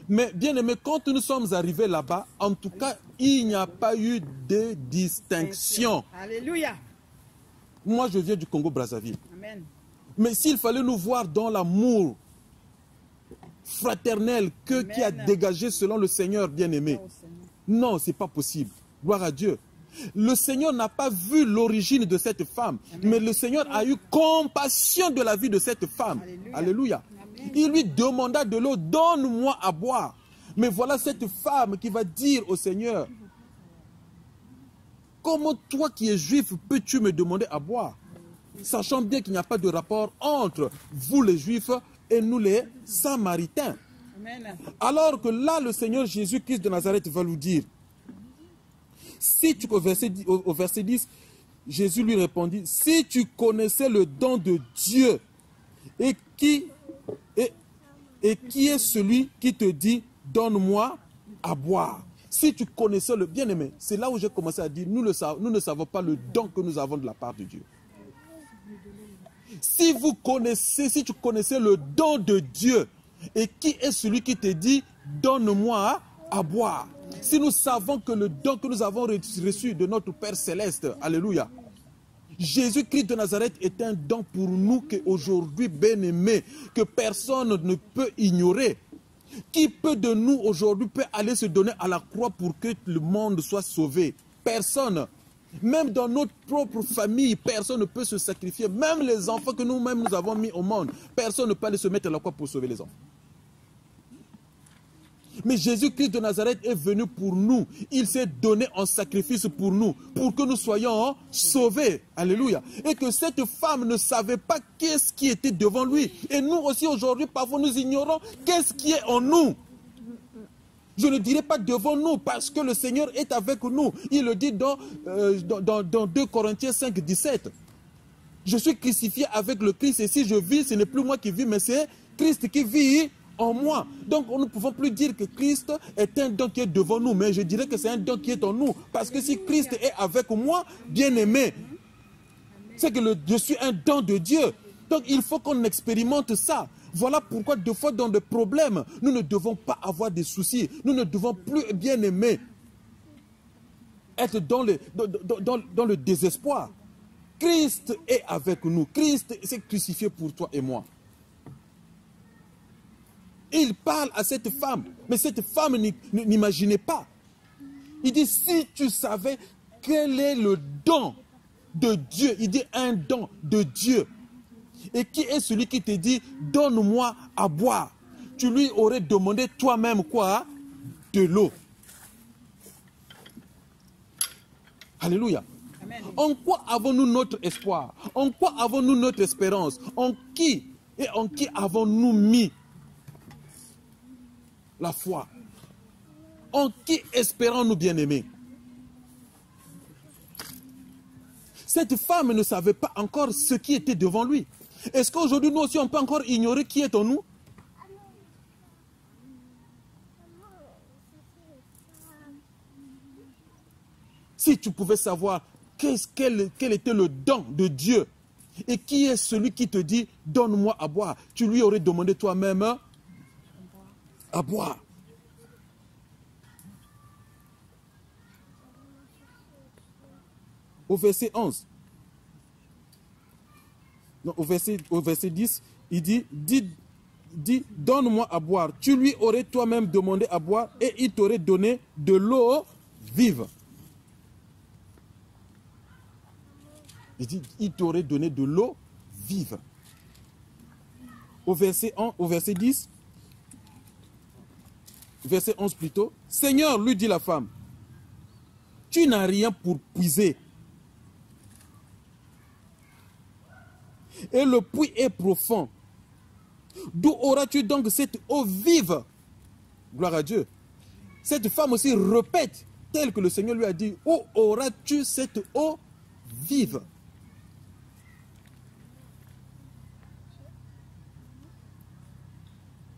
Mais bien aimé, quand nous sommes arrivés là-bas, en tout cas, il n'y a pas eu de distinction. Alléluia. Moi, je viens du Congo-Brazzaville. Amen. Mais s'il fallait nous voir dans l'amour fraternel qui a dégagé selon le Seigneur bien-aimé, non, ce n'est pas possible. Gloire à Dieu. Le Seigneur n'a pas vu l'origine de cette femme, mais le Seigneur a eu compassion de la vie de cette femme. Alléluia. Alléluia. Il lui demanda de l'eau, donne-moi à boire. Mais voilà cette femme qui va dire au Seigneur, comment toi qui es juif peux-tu me demander à boire? Sachant bien qu'il n'y a pas de rapport entre vous les juifs et nous les samaritains. Amen. Alors que là, le Seigneur Jésus-Christ de Nazareth va lui dire, si tu, au verset 10, Jésus lui répondit, si tu connaissais le don de Dieu et qui est celui qui te dit, donne-moi à boire. Si tu connaissais le bien-aimé, c'est là où j'ai commencé à dire, nous ne savons pas le don que nous avons de la part de Dieu. Si tu connaissais le don de Dieu et qui est celui qui te dit, donne-moi à boire. Si nous savons que le don que nous avons reçu de notre Père Céleste, alléluia, Jésus-Christ de Nazareth est un don pour nous qu'aujourd'hui, bien-aimés, que personne ne peut ignorer. Qui peut de nous aujourd'hui peut aller se donner à la croix pour que le monde soit sauvé? Personne. Même dans notre propre famille, personne ne peut se sacrifier. Même les enfants que nous-mêmes nous avons mis au monde, personne ne peut aller se mettre à la croix pour sauver les enfants. Mais Jésus-Christ de Nazareth est venu pour nous. Il s'est donné en sacrifice pour nous, pour que nous soyons sauvés. Alléluia. Et que cette femme ne savait pas qu'est-ce qui était devant lui. Et nous aussi aujourd'hui, parfois nous ignorons qu'est-ce qui est en nous. Je ne dirais pas devant nous parce que le Seigneur est avec nous. Il le dit dans 2 Corinthiens 5, 17. Je suis crucifié avec le Christ et si je vis, ce n'est plus moi qui vis, mais c'est Christ qui vit en moi. Donc nous ne pouvons plus dire que Christ est un don qui est devant nous, mais je dirais que c'est un don qui est en nous. Parce que si Christ est avec moi, bien aimé, c'est que je suis un don de Dieu. Donc il faut qu'on expérimente ça. Voilà pourquoi deux fois dans des problèmes, nous ne devons pas avoir des soucis. Nous ne devons plus, bien aimé, être dans le désespoir. Christ est avec nous. Christ s'est crucifié pour toi et moi. Il parle à cette femme, mais cette femme n'imaginait pas. Il dit, si tu savais quel est le don de Dieu, il dit un don de Dieu. Et qui est celui qui te dit, donne-moi à boire? Tu lui aurais demandé toi-même quoi? De l'eau. Alléluia. En quoi avons-nous notre espoir? En quoi avons-nous notre espérance? En qui avons-nous mis la foi? En qui espérons-nous, bien-aimés? Cette femme ne savait pas encore ce qui était devant lui. Est-ce qu'aujourd'hui, nous aussi, on peut encore ignorer qui est en nous? Si tu pouvais savoir quel était le don de Dieu et qui est celui qui te dit « donne-moi à boire », tu lui aurais demandé toi-même à boire. Au verset 11, non, au verset 10, il dit donne-moi à boire. Tu lui aurais toi-même demandé à boire et il t'aurait donné de l'eau vive. Il dit, il t'aurait donné de l'eau vive. Au verset 10, verset 11 plutôt, Seigneur, lui dit la femme, tu n'as rien pour puiser. Et le puits est profond. D'où auras-tu donc cette eau vive? Gloire à Dieu. Cette femme aussi répète, tel que le Seigneur lui a dit, où auras-tu cette eau vive?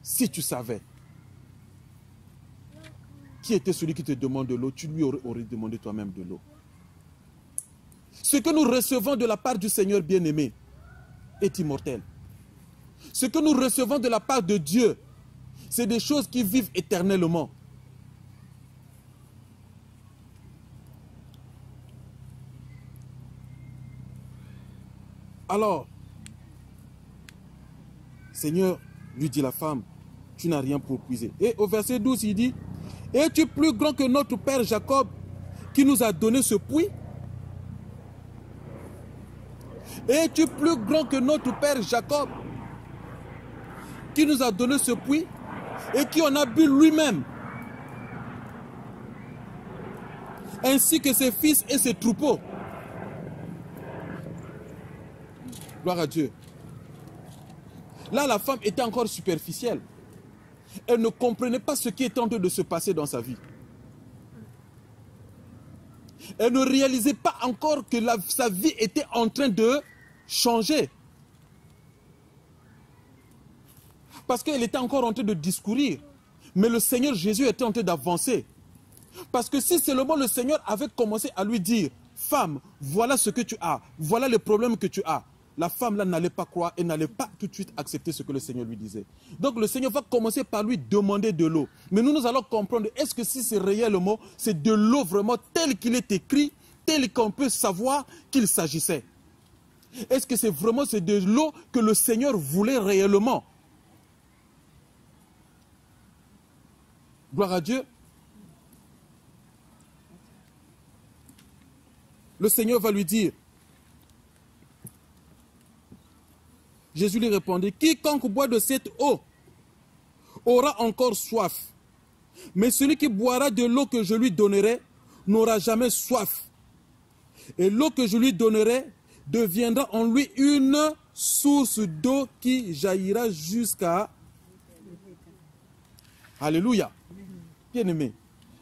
Si tu savais qui était celui qui te demande de l'eau, tu lui aurais demandé toi-même de l'eau. Ce que nous recevons de la part du Seigneur bien-aimé est immortel. Ce que nous recevons de la part de Dieu, c'est des choses qui vivent éternellement. Alors, Seigneur, lui dit la femme, tu n'as rien pour puiser. Et au verset 12, il dit, es-tu plus grand que notre père Jacob qui nous a donné ce puits? Es-tu plus grand que notre père Jacob qui nous a donné ce puits et qui en a bu lui-même, ainsi que ses fils et ses troupeaux? Gloire à Dieu. Là, la femme était encore superficielle. Elle ne comprenait pas ce qui était en train de se passer dans sa vie. Elle ne réalisait pas encore que sa vie était en train de changer. Parce qu'elle était encore en train de discourir. Mais le Seigneur Jésus était en train d'avancer. Parce que si seulement le Seigneur avait commencé à lui dire, femme, voilà ce que tu as, voilà les problèmes que tu as, la femme là n'allait pas croire et n'allait pas tout de suite accepter ce que le Seigneur lui disait. Donc le Seigneur va commencer par lui demander de l'eau. Mais nous allons comprendre, est-ce que si c'est réellement, c'est de l'eau vraiment tel qu'il est écrit, tel qu'on peut savoir qu'il s'agissait? Est-ce que c'est vraiment de l'eau que le Seigneur voulait réellement? Gloire à Dieu. Le Seigneur va lui dire, Jésus lui répondit, quiconque boit de cette eau aura encore soif. Mais celui qui boira de l'eau que je lui donnerai n'aura jamais soif. Et l'eau que je lui donnerai deviendra en lui une source d'eau qui jaillira jusqu'à... Alléluia. Bien-aimé,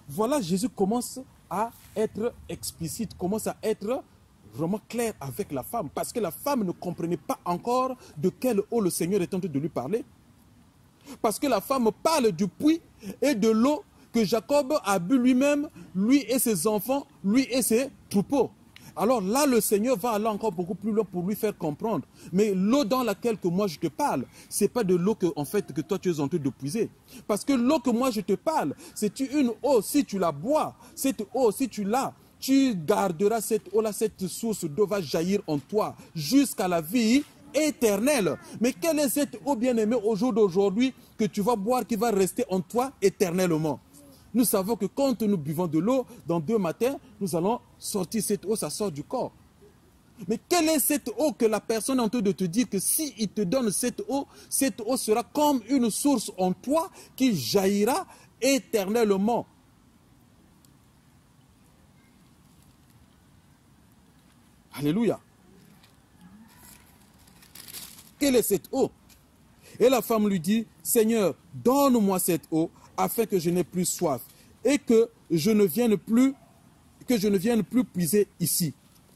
voilà, Jésus commence à être explicite, commence à être vraiment clair avec la femme, parce que la femme ne comprenait pas encore de quelle eau le Seigneur est en train de lui parler. Parce que la femme parle du puits et de l'eau que Jacob a bu lui-même, lui et ses enfants, lui et ses troupeaux. Alors là, le Seigneur va aller encore beaucoup plus loin pour lui faire comprendre. Mais l'eau dans laquelle que moi je te parle, ce n'est pas de l'eau que, en fait, que toi tu es en train de puiser. Parce que l'eau que moi je te parle, c'est une eau, si tu la bois, cette eau, si tu l'as, tu garderas cette eau-là, cette source d'eau va jaillir en toi jusqu'à la vie éternelle. Mais quelle est cette eau bien-aimée au jour d'aujourd'hui que tu vas boire qui va rester en toi éternellement? Nous savons que quand nous buvons de l'eau, dans 2 matins, nous allons sortir cette eau, ça sort du corps. Mais quelle est cette eau que la personne est en train de te dire que s'il te donne cette eau sera comme une source en toi qui jaillira éternellement. Alléluia. Quelle est cette eau? Et la femme lui dit, Seigneur, donne-moi cette eau afin que je n'ai plus soif et que je ne vienne plus puiser ici.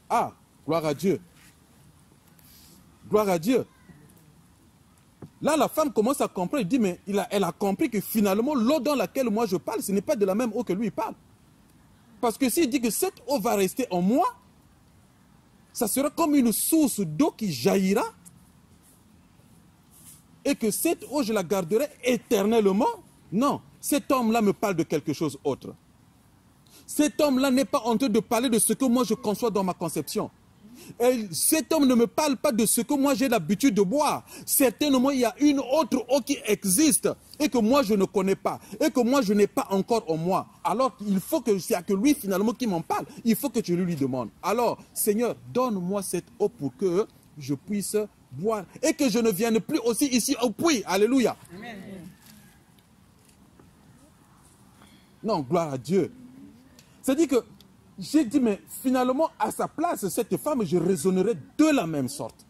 Ah, gloire à Dieu. Gloire à Dieu. Là, la femme commence à comprendre. Elle dit, mais elle a compris que finalement, l'eau dans laquelle moi je parle, ce n'est pas de la même eau que lui il parle. Parce que s'il dit que cette eau va rester en moi, ça sera comme une source d'eau qui jaillira. Et que cette eau, je la garderai éternellement. Non, cet homme-là me parle de quelque chose d'autre. Cet homme-là n'est pas en train de parler de ce que moi je conçois dans ma conception. Et cet homme ne me parle pas de ce que moi j'ai l'habitude de boire. Certainement, il y a une autre eau qui existe et que moi je ne connais pas et que moi je n'ai pas encore en moi. Alors il faut que c'est que lui finalement qui m'en parle. Il faut que tu lui demandes. Alors, Seigneur, donne-moi cette eau pour que je puisse boire et que je ne vienne plus aussi ici au puits. Alléluia. Amen. Non, gloire à Dieu. C'est-à-dire que j'ai dit, mais finalement, à sa place, cette femme, je raisonnerais de la même sorte.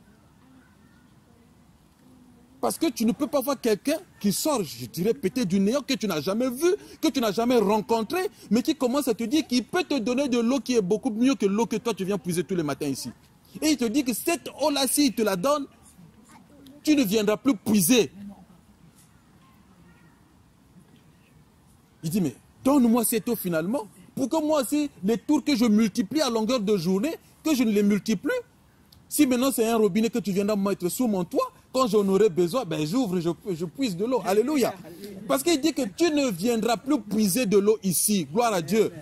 Parce que tu ne peux pas voir quelqu'un qui sort, je dirais, peut-être du néant, que tu n'as jamais vu, que tu n'as jamais rencontré, mais qui commence à te dire qu'il peut te donner de l'eau qui est beaucoup mieux que l'eau que toi tu viens puiser tous les matins ici. Et il te dit que cette eau-là, s'il te la donne, tu ne viendras plus puiser. Il dit, mais donne-moi cette eau finalement, pour que moi aussi, les tours que je multiplie à longueur de journée, que je ne les multiplie. Si maintenant c'est un robinet que tu viendras mettre sous mon toit, quand j'en aurai besoin, ben j'ouvre, je puise de l'eau. Alléluia. Parce qu'il dit que tu ne viendras plus puiser de l'eau ici. Gloire à Dieu.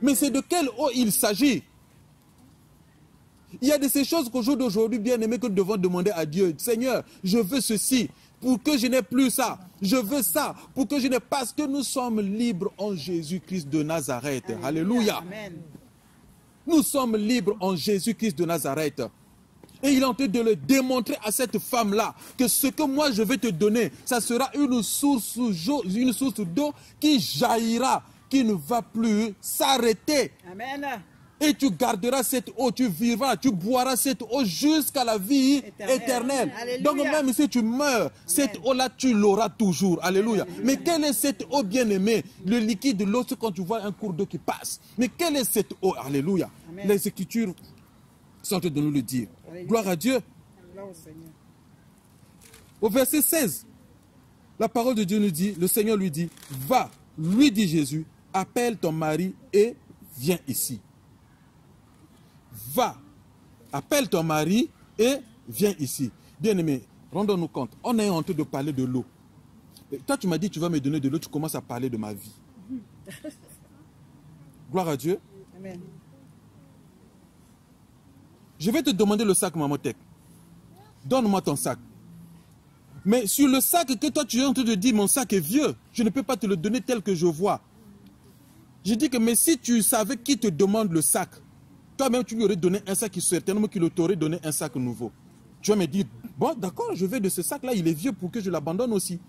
Mais c'est de quelle eau il s'agit? Il y a de ces choses qu'au jour d'aujourd'hui, bien aimé, que nous devons demander à Dieu. Seigneur, je veux ceci, pour que je n'ai plus ça. Je veux ça, pour que je n'ai pas. Parce que nous sommes libres en Jésus-Christ de Nazareth. Alléluia. Amen. Nous sommes libres en Jésus-Christ de Nazareth. Et il est en train de le démontrer à cette femme-là que ce que moi je vais te donner, ça sera une source d'eau qui jaillira, qui ne va plus s'arrêter. Amen. Et tu garderas cette eau, tu vivras, tu boiras cette eau jusqu'à la vie éternelle. Donc même si tu meurs, cette eau-là, tu l'auras toujours. Alléluia. Alléluia. Mais quelle est cette eau bien-aimée? Le liquide de l'eau, c'est quand tu vois un cours d'eau qui passe. Mais quelle est cette eau? Alléluia. Amen. Les Écritures sont en train de nous le dire. Alléluia. Gloire à Dieu. Au verset 16, la parole de Dieu nous dit, le Seigneur lui dit, va, lui dit Jésus, appelle ton mari et viens ici. Va, appelle ton mari et viens ici. Bien-aimé, rendons-nous compte, on est en train de parler de l'eau. Toi, tu m'as dit, tu vas me donner de l'eau, tu commences à parler de ma vie. Gloire à Dieu. Amen. Je vais te demander le sac, Mamotek. Donne-moi ton sac. Mais sur le sac que toi, tu es en train de dire, mon sac est vieux, je ne peux pas te le donner tel que je vois. Je dis que, mais si tu savais qui te demande le sac, toi-même, tu lui aurais donné un sac qui certainement qu'il t'aurait donné un sac nouveau. Tu vas me dire, bon, d'accord, je vais de ce sac-là, il est vieux pour que je l'abandonne aussi.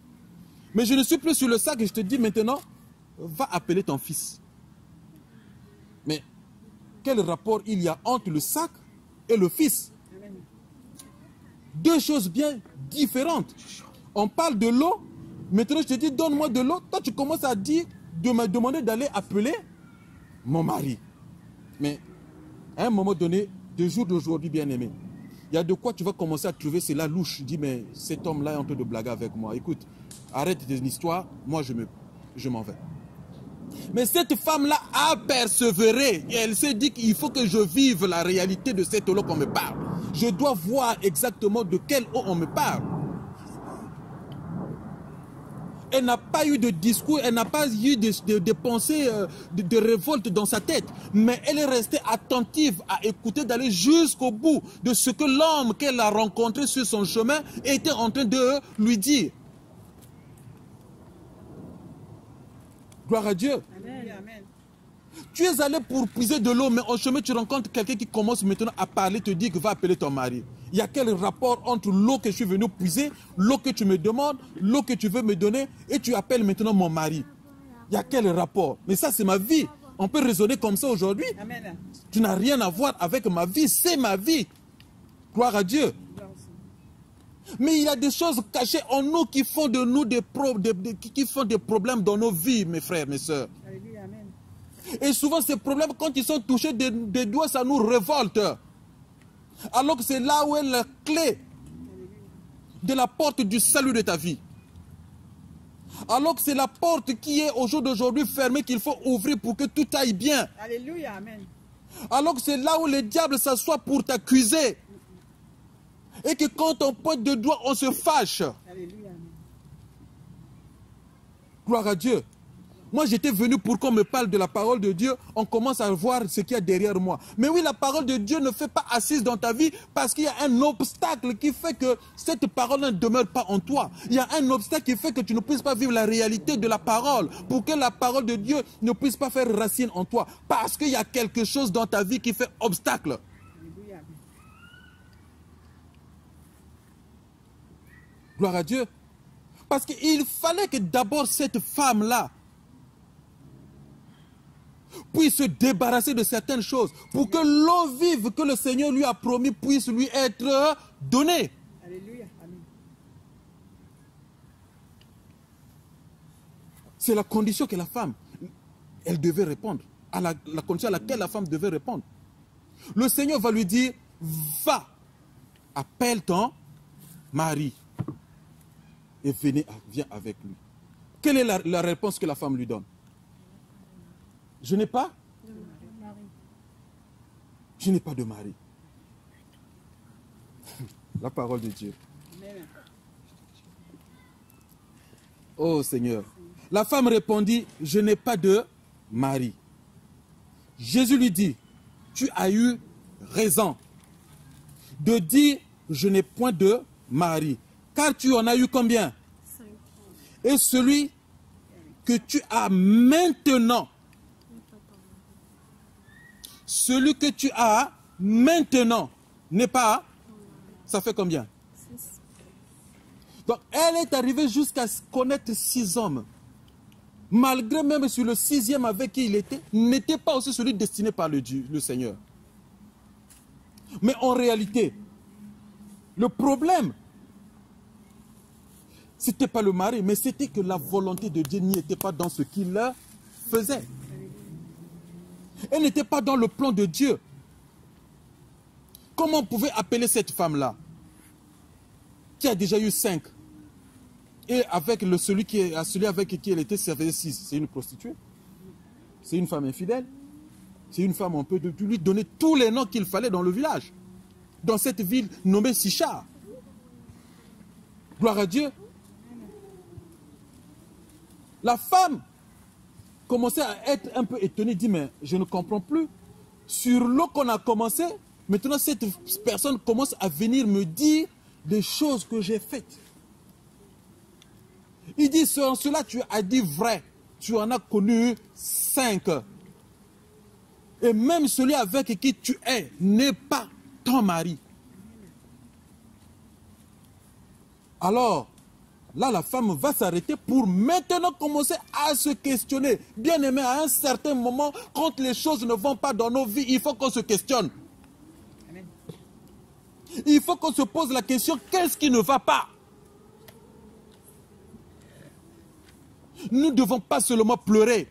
Mais je ne suis plus sur le sac et je te dis maintenant, va appeler ton fils. Mais quel rapport il y a entre le sac et le fils? Deux choses bien différentes. On parle de l'eau, maintenant je te dis, donne-moi de l'eau. Toi, tu commences à dire, de me demander d'aller appeler mon mari. Mais à un moment donné, de jour d'aujourd'hui, bien-aimé, il y a de quoi tu vas commencer à trouver, c'est la louche. Dis, mais cet homme-là est en train de blaguer avec moi. Écoute, arrête tes histoires, moi je m'en vais. Mais cette femme-là a persévéré et elle s'est dit qu'il faut que je vive la réalité de cette eau qu'on me parle. Je dois voir exactement de quelle eau on me parle. Elle n'a pas eu de discours, elle n'a pas eu de pensées de révolte dans sa tête. Mais elle est restée attentive à écouter, d'aller jusqu'au bout de ce que l'homme qu'elle a rencontré sur son chemin était en train de lui dire. Gloire à Dieu. Amen. Tu es allé pour puiser de l'eau, mais en chemin, tu rencontres quelqu'un qui commence maintenant à parler, te dit que va appeler ton mari. Il y a quel rapport entre l'eau que je suis venu puiser, l'eau que tu me demandes, l'eau que tu veux me donner, et tu appelles maintenant mon mari? Il y a quel rapport? Mais ça, c'est ma vie. On peut raisonner comme ça aujourd'hui. Amen. Tu n'as rien à voir avec ma vie, c'est ma vie. Gloire à Dieu. Mais il y a des choses cachées en nous qui font de nous qui font des problèmes dans nos vies, mes frères, mes sœurs. Alléluia, amen. Et souvent, ces problèmes, quand ils sont touchés des doigts, ça nous révolte. Alors que c'est là où est la clé de la porte du salut de ta vie. Alors que c'est la porte qui est au jour d'aujourd'hui fermée qu'il faut ouvrir pour que tout aille bien. Alléluia, amen. Alors que c'est là où le diable s'assoit pour t'accuser. Et que quand on pointe de doigt, on se fâche. Alléluia, amen. Gloire à Dieu. Moi, j'étais venu pour qu'on me parle de la parole de Dieu. On commence à voir ce qu'il y a derrière moi. Mais oui, la parole de Dieu ne fait pas assise dans ta vie parce qu'il y a un obstacle qui fait que cette parole ne demeure pas en toi. Il y a un obstacle qui fait que tu ne puisses pas vivre la réalité de la parole. Pour que la parole de Dieu ne puisse pas faire racine en toi. Parce qu'il y a quelque chose dans ta vie qui fait obstacle. Alléluia, amen. Gloire à Dieu. Parce qu'il fallait que d'abord cette femme-là puisse se débarrasser de certaines choses pour que l'eau vive que le Seigneur lui a promis puisse lui être donnée. Alléluia, amen. C'est la condition que la femme, elle devait répondre, à la condition à laquelle la femme devait répondre. Le Seigneur va lui dire, va, appelle ton mari et viens avec lui. Quelle est la réponse que la femme lui donne? Je n'ai pas de mari. Je n'ai pas de mari. La parole de Dieu. Amen. Oh Seigneur. La femme répondit, je n'ai pas de mari. Jésus lui dit, tu as eu raison de dire, je n'ai point de mari. Car tu en as eu combien? 5. Et celui que tu as maintenant, celui que tu as maintenant n'est pas, ça fait combien? 6. Donc elle est arrivée jusqu'à connaître 6 hommes. Malgré même sur le 6e avec qui il était, n'était pas aussi celui destiné par le Seigneur. Mais en réalité, le problème, ce n'était pas le mari, mais c'était que la volonté de Dieu n'y était pas dans ce qu'il faisait. Elle n'était pas dans le plan de Dieu. Comment on pouvait appeler cette femme-là, qui a déjà eu 5, et avec celui avec qui elle était, ça faisait 6. C'est une prostituée. C'est une femme infidèle. C'est une femme, on peut lui donner tous les noms qu'il fallait dans le village. Dans cette ville nommée Sichar. Gloire à Dieu. La femme commençait à être un peu étonnée, dit, mais je ne comprends plus. Sur l'eau qu'on a commencé, maintenant cette personne commence à venir me dire des choses que j'ai faites. Il dit, sur cela tu as dit vrai, tu en as connu 5. Et même celui avec qui tu es n'est pas ton mari. Alors, là, la femme va s'arrêter pour maintenant commencer à se questionner. Bien aimé, à un certain moment, quand les choses ne vont pas dans nos vies, il faut qu'on se questionne. Amen. Il faut qu'on se pose la question, qu'est-ce qui ne va pas? Nous ne devons pas seulement pleurer.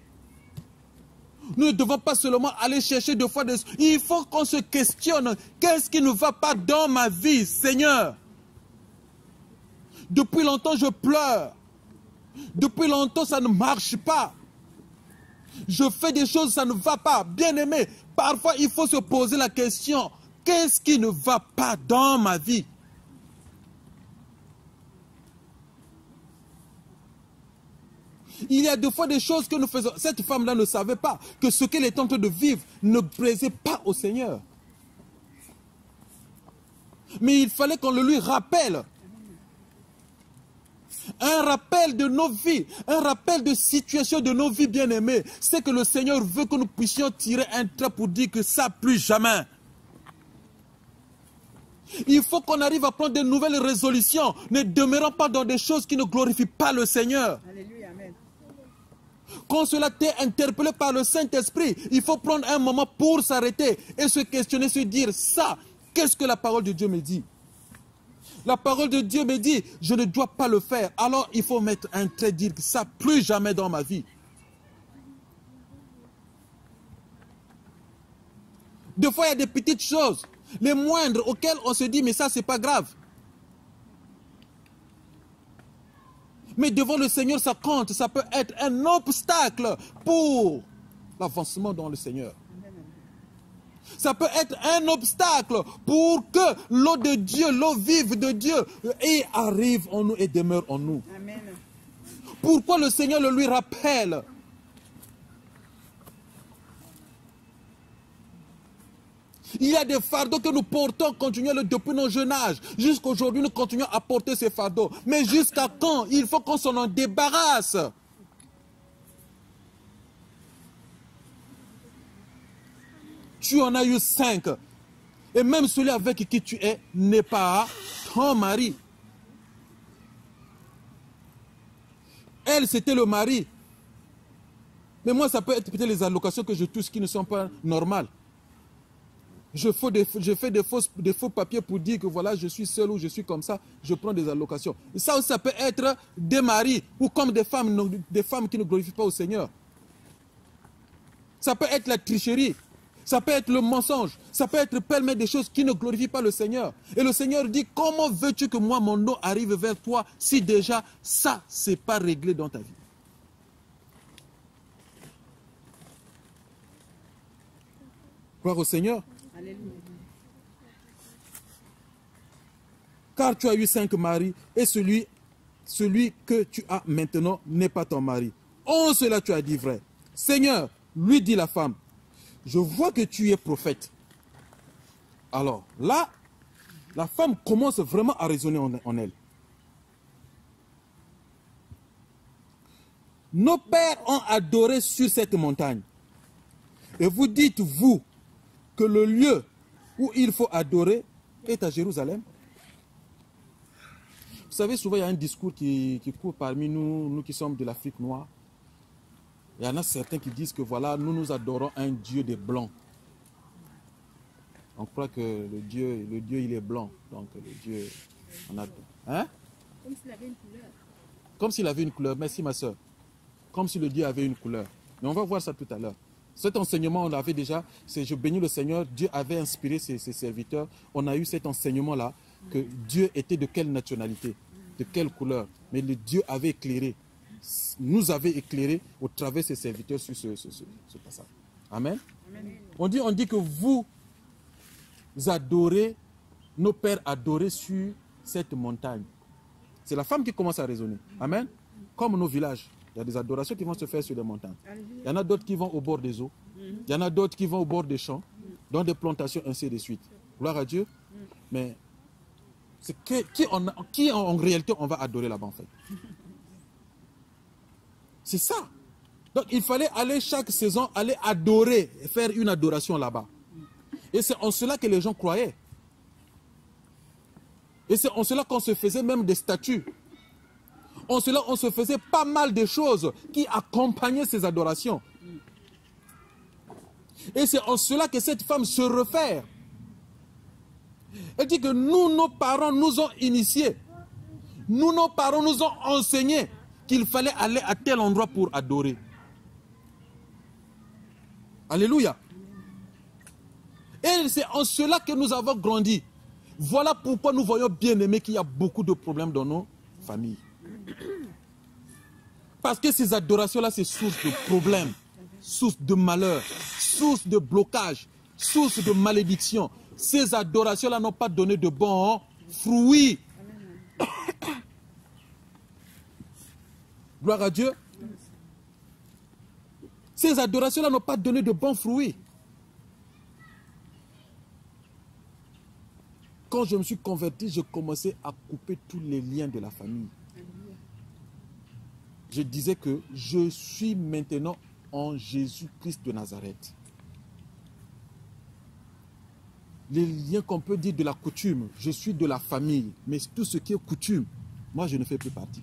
Nous ne devons pas seulement aller chercher deux fois des... Il faut qu'on se questionne, qu'est-ce qui ne va pas dans ma vie, Seigneur? Depuis longtemps, je pleure. Depuis longtemps, ça ne marche pas. Je fais des choses, ça ne va pas. Bien-aimé, parfois, il faut se poser la question, qu'est-ce qui ne va pas dans ma vie? Il y a des fois des choses que nous faisons. Cette femme-là ne savait pas que ce qu'elle est en train de vivre ne plaisait pas au Seigneur. Mais il fallait qu'on le lui rappelle. Un rappel de nos vies, un rappel de situation de nos vies bien-aimées. C'est que le Seigneur veut que nous puissions tirer un trait pour dire que ça, plus jamais. Il faut qu'on arrive à prendre de nouvelles résolutions, ne demeurant pas dans des choses qui ne glorifient pas le Seigneur. Alléluia, amen. Quand cela t'est interpellé par le Saint-Esprit, il faut prendre un moment pour s'arrêter et se questionner, se dire ça, qu'est-ce que la parole de Dieu me dit? La parole de Dieu me dit, je ne dois pas le faire. Alors il faut mettre un trait, dire que ça, plus jamais dans ma vie. Des fois, il y a des petites choses, les moindres, auxquelles on se dit, mais ça, c'est pas grave. Mais devant le Seigneur, ça compte. Ça peut être un obstacle pour l'avancement dans le Seigneur. Ça peut être un obstacle pour que l'eau de Dieu, l'eau vive de Dieu, arrive en nous et demeure en nous. Amen. Pourquoi le Seigneur le lui rappelle? Il y a des fardeaux que nous portons continuellement depuis nos jeunes âges. Jusqu'à aujourd'hui, nous continuons à porter ces fardeaux. Mais jusqu'à quand? Il faut qu'on s'en débarrasse. Tu en as eu 5. Et même celui avec qui tu es n'est pas ton mari. Elle, c'était le mari. Mais moi, ça peut être peut-être les allocations que je touche qui ne sont pas normales. Je fais des faux papiers pour dire que voilà, je suis seul ou je suis comme ça, je prends des allocations. Et ça aussi, ça peut être des maris ou comme des femmes qui ne glorifient pas au Seigneur. Ça peut être la tricherie, ça peut être le mensonge, ça peut être pêle-mêle des choses qui ne glorifient pas le Seigneur. Et le Seigneur dit, comment veux-tu que moi, mon eau arrive vers toi si déjà ça, c'est pas réglé dans ta vie? Gloire au Seigneur. Alléluia. Car tu as eu 5 maris et celui que tu as maintenant n'est pas ton mari. En cela tu as dit vrai. Seigneur, lui dit la femme, je vois que tu es prophète. Alors là, la femme commence vraiment à raisonner en elle. Nos pères ont adoré sur cette montagne. Et vous dites, vous, que le lieu où il faut adorer est à Jérusalem. Vous savez, souvent il y a un discours qui court parmi nous qui sommes de l'Afrique noire. Il y en a certains qui disent que voilà, nous adorons un Dieu des Blancs. On croit que le Dieu il est blanc. Donc le Dieu, on a... Hein? Comme s'il avait une couleur. Comme s'il avait une couleur. Merci ma soeur. Comme si le Dieu avait une couleur. Mais on va voir ça tout à l'heure. Cet enseignement, on l'avait déjà, je bénis le Seigneur, Dieu avait inspiré ses serviteurs. On a eu cet enseignement-là, que Dieu était de quelle nationalité, de quelle couleur. Mais le Dieu avait éclairé, nous avait éclairé au travers de ses serviteurs sur ce passage. Amen. Amen. On dit que vous adorez, nos pères adoraient sur cette montagne. C'est la femme qui commence à raisonner. Amen. Comme nos villages. Il y a des adorations qui vont se faire sur les montagnes. Il y en a d'autres qui vont au bord des eaux. Il y en a d'autres qui vont au bord des champs, dans des plantations, ainsi de suite. Gloire à Dieu. Mais c'est qui en réalité on va adorer là-bas en fait? C'est ça. Donc il fallait aller chaque saison, aller adorer, faire une adoration là-bas. Et c'est en cela que les gens croyaient. Et c'est en cela qu'on se faisait même des statues. En cela, on se faisait pas mal de choses qui accompagnaient ces adorations. Et c'est en cela que cette femme se réfère. Elle dit que nous, nos parents nous ont initiés. Nous, nos parents nous ont enseigné qu'il fallait aller à tel endroit pour adorer. Alléluia. Et c'est en cela que nous avons grandi. Voilà pourquoi nous voyons bien aimé qu'il y a beaucoup de problèmes dans nos familles. Parce que ces adorations-là, c'est source de problèmes, source de malheur, source de blocage, source de malédiction. Ces adorations-là n'ont pas donné de bons fruits. Gloire à Dieu. Ces adorations-là n'ont pas donné de bons fruits. Quand je me suis converti, je commençais à couper tous les liens de la famille. Je disais que je suis maintenant en Jésus-Christ de Nazareth. Les liens qu'on peut dire de la coutume, je suis de la famille, mais tout ce qui est coutume, moi je ne fais plus partie.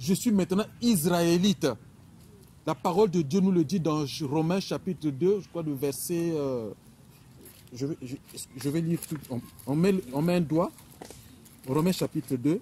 Je suis maintenant israélite. La parole de Dieu nous le dit dans Romains chapitre 2, je crois le verset... je vais lire tout. On met un doigt. Romains chapitre 2.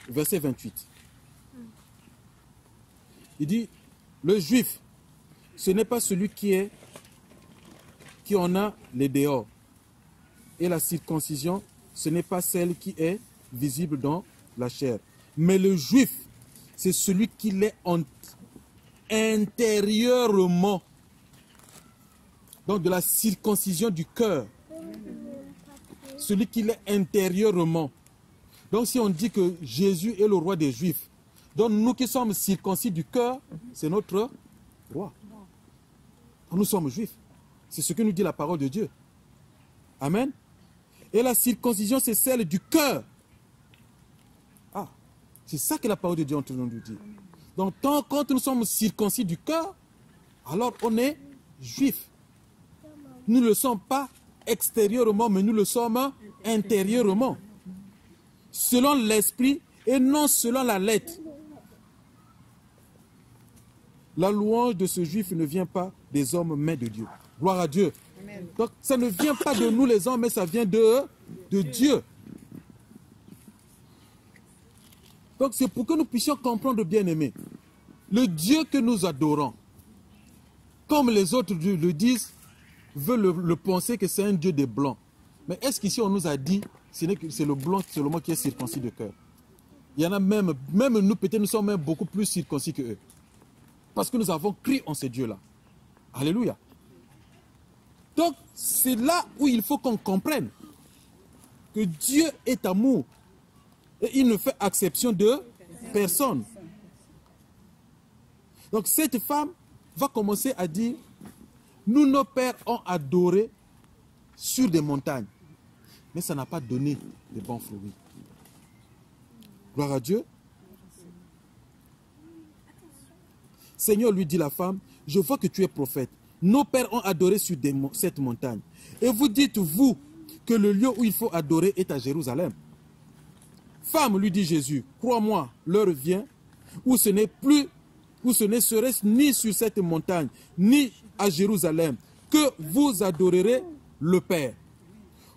Verset 28. Il dit, le juif, ce n'est pas celui qui en a les dehors. Et la circoncision, ce n'est pas celle qui est visible dans la chair. Mais le juif, c'est celui qui l'est intérieurement. Donc de la circoncision du cœur. Celui qui l'est intérieurement. Donc si on dit que Jésus est le roi des Juifs, donc nous qui sommes circoncis du cœur, c'est notre roi. Nous sommes juifs. C'est ce que nous dit la parole de Dieu. Amen. Et la circoncision, c'est celle du cœur. Ah, c'est ça que la parole de Dieu est en train de nous dire. Donc quand nous sommes circoncis du cœur, alors on est juif. Nous ne le sommes pas extérieurement, mais nous le sommes intérieurement. Selon l'esprit et non selon la lettre. La louange de ce juif ne vient pas des hommes, mais de Dieu. Gloire à Dieu. Amen. Donc ça ne vient pas de nous les hommes, mais ça vient de Dieu. Donc c'est pour que nous puissions comprendre, bien-aimés, le Dieu que nous adorons, comme les autres dieux le disent, veulent le penser que c'est un Dieu des blancs. Mais est-ce qu'ici on nous a dit que c'est le blanc seulement qui est circoncis de cœur? Il y en a même nous, peut-être nous sommes même beaucoup plus circoncis que eux. Parce que nous avons cru en ces dieux-là. Alléluia. Donc, c'est là où il faut qu'on comprenne que Dieu est amour. Et il ne fait exception de personne. Donc, cette femme va commencer à dire, nous, nos pères ont adoré sur des montagnes. Mais ça n'a pas donné de bons fruits. Gloire à Dieu. Seigneur, lui dit la femme, je vois que tu es prophète. Nos pères ont adoré sur cette montagne. Et vous dites, vous, que le lieu où il faut adorer est à Jérusalem. Femme, lui dit Jésus, crois-moi, l'heure vient où ce ne serait ni sur cette montagne, ni à Jérusalem, que vous adorerez le Père.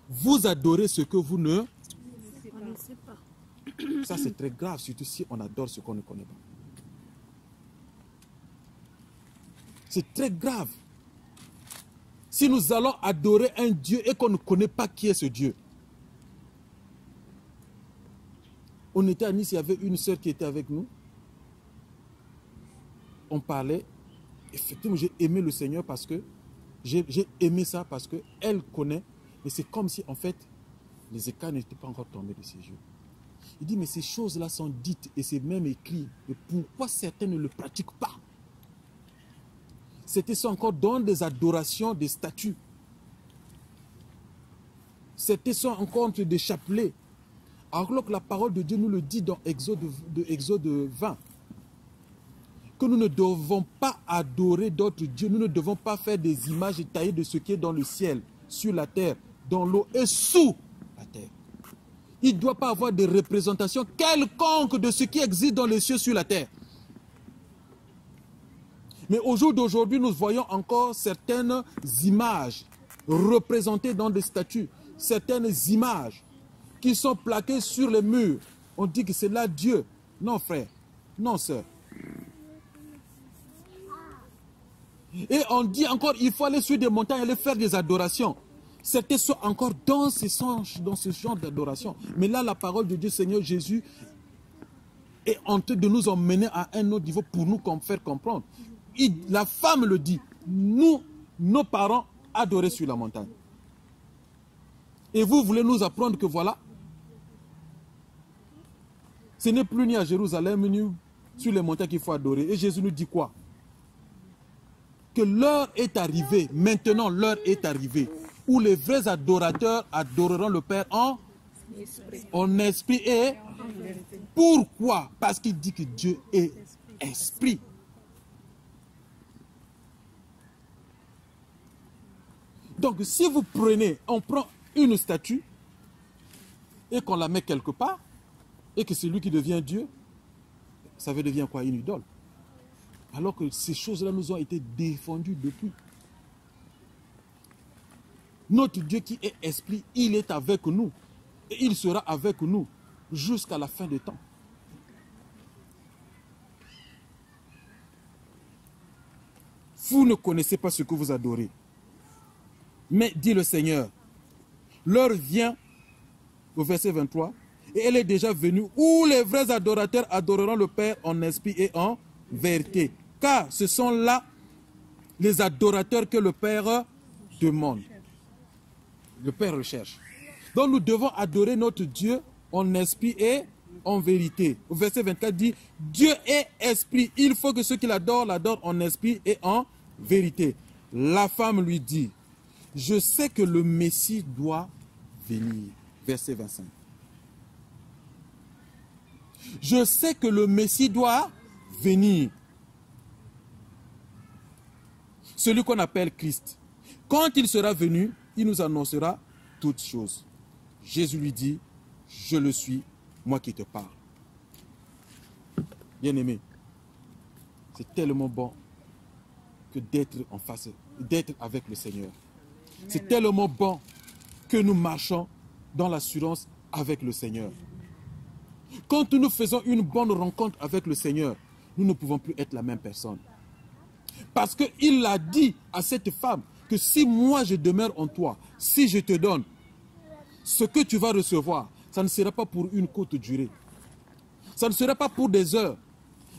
Vous adorez ce que vous ne connaissez pas. Ça, c'est très grave, surtout si on adore ce qu'on ne connaît pas. C'est très grave. Si nous allons adorer un Dieu et qu'on ne connaît pas qui est ce Dieu. On était à Nice, il y avait une sœur qui était avec nous. On parlait. Effectivement, j'ai aimé le Seigneur parce que j'ai aimé ça parce qu'elle connaît. Mais c'est comme si, en fait, les écailles n'étaient pas encore tombés de ses yeux. Il dit, mais ces choses-là sont dites et c'est même écrit. Mais pourquoi certains ne le pratiquent pas? C'était ça encore dans des adorations, des statues. C'était ça encore des chapelets. Alors que la parole de Dieu nous le dit dans Exode 20. Que nous ne devons pas adorer d'autres dieux. Nous ne devons pas faire des images taillées de ce qui est dans le ciel, sur la terre, dans l'eau et sous la terre. Il ne doit pas avoir de représentation quelconque de ce qui existe dans les cieux, sur la terre. Mais au jour d'aujourd'hui, nous voyons encore certaines images représentées dans des statues. Certaines images qui sont plaquées sur les murs. On dit que c'est là Dieu. Non, frère. Non, sœur. Et on dit encore, il faut aller sur des montagnes, aller faire des adorations. Certains sont encore dans ce genre d'adoration. Mais là, la parole de Dieu, Seigneur Jésus, est en train de nous emmener à un autre niveau pour nous faire comprendre. La femme le dit, nous, nos parents, adoraient sur la montagne. Et vous voulez nous apprendre que voilà, ce n'est plus ni à Jérusalem, ni sur les montagnes qu'il faut adorer. Et Jésus nous dit quoi? Que l'heure est arrivée, maintenant l'heure est arrivée, où les vrais adorateurs adoreront le Père en esprit. En esprit et pourquoi? Parce qu'il dit que Dieu est esprit. Donc, si vous prenez, on prend une statue et qu'on la met quelque part, et que c'est lui qui devient Dieu, ça veut devenir quoi? Une idole. Alors que ces choses-là nous ont été défendues depuis. Notre Dieu qui est esprit, il est avec nous. Et il sera avec nous jusqu'à la fin des temps. Vous ne connaissez pas ce que vous adorez. Mais, dit le Seigneur, l'heure vient, au verset 23, et elle est déjà venue, où les vrais adorateurs adoreront le Père en esprit et en vérité. Car ce sont là les adorateurs que le Père demande. Le Père recherche. Donc nous devons adorer notre Dieu en esprit et en vérité. Au verset 24 dit, Dieu est esprit. Il faut que ceux qui l'adorent, l'adorent en esprit et en vérité. La femme lui dit, je sais que le Messie doit venir. Verset 25. Je sais que le Messie doit venir. Celui qu'on appelle Christ. Quand il sera venu, il nous annoncera toutes choses. Jésus lui dit, je le suis, moi qui te parle. Bien-aimé, c'est tellement bon que d'être en face, d'être avec le Seigneur. C'est tellement bon que nous marchons dans l'assurance avec le Seigneur. Quand nous faisons une bonne rencontre avec le Seigneur, nous ne pouvons plus être la même personne. Parce qu'il a dit à cette femme que si moi je demeure en toi, si je te donne ce que tu vas recevoir, ça ne sera pas pour une courte durée. Ça ne sera pas pour des heures.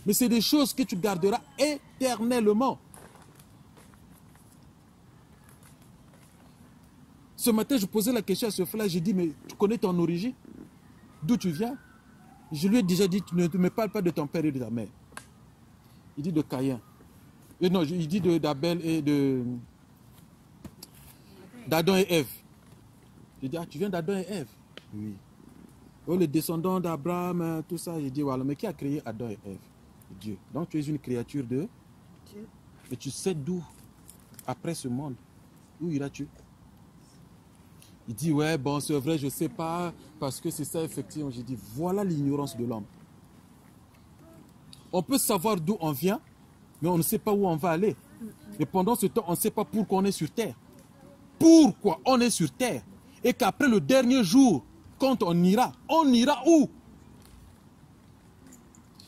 Mais c'est des choses que tu garderas éternellement. Ce matin, je posais la question à ce frère, j'ai dit, mais tu connais ton origine? D'où tu viens? Je lui ai déjà dit, tu ne me parles pas de ton père et de ta mère. Il dit de Caïn. Non, il dit d'Abel et d'Adam et Ève. J'ai dit, ah, tu viens d'Adam et Ève? Oui. Oh, les descendants d'Abraham, tout ça. J'ai dit, voilà, mais qui a créé Adam et Ève? Dieu. Donc tu es une créature de Dieu. Et tu sais d'où, après ce monde, où iras-tu? Il dit, ouais, bon, c'est vrai, je ne sais pas, parce que c'est ça, effectivement. J'ai dit, voilà l'ignorance de l'homme. On peut savoir d'où on vient, mais on ne sait pas où on va aller. Et pendant ce temps, on ne sait pas pourquoi on est sur terre. Pourquoi on est sur terre? Et qu'après le dernier jour, quand on ira où?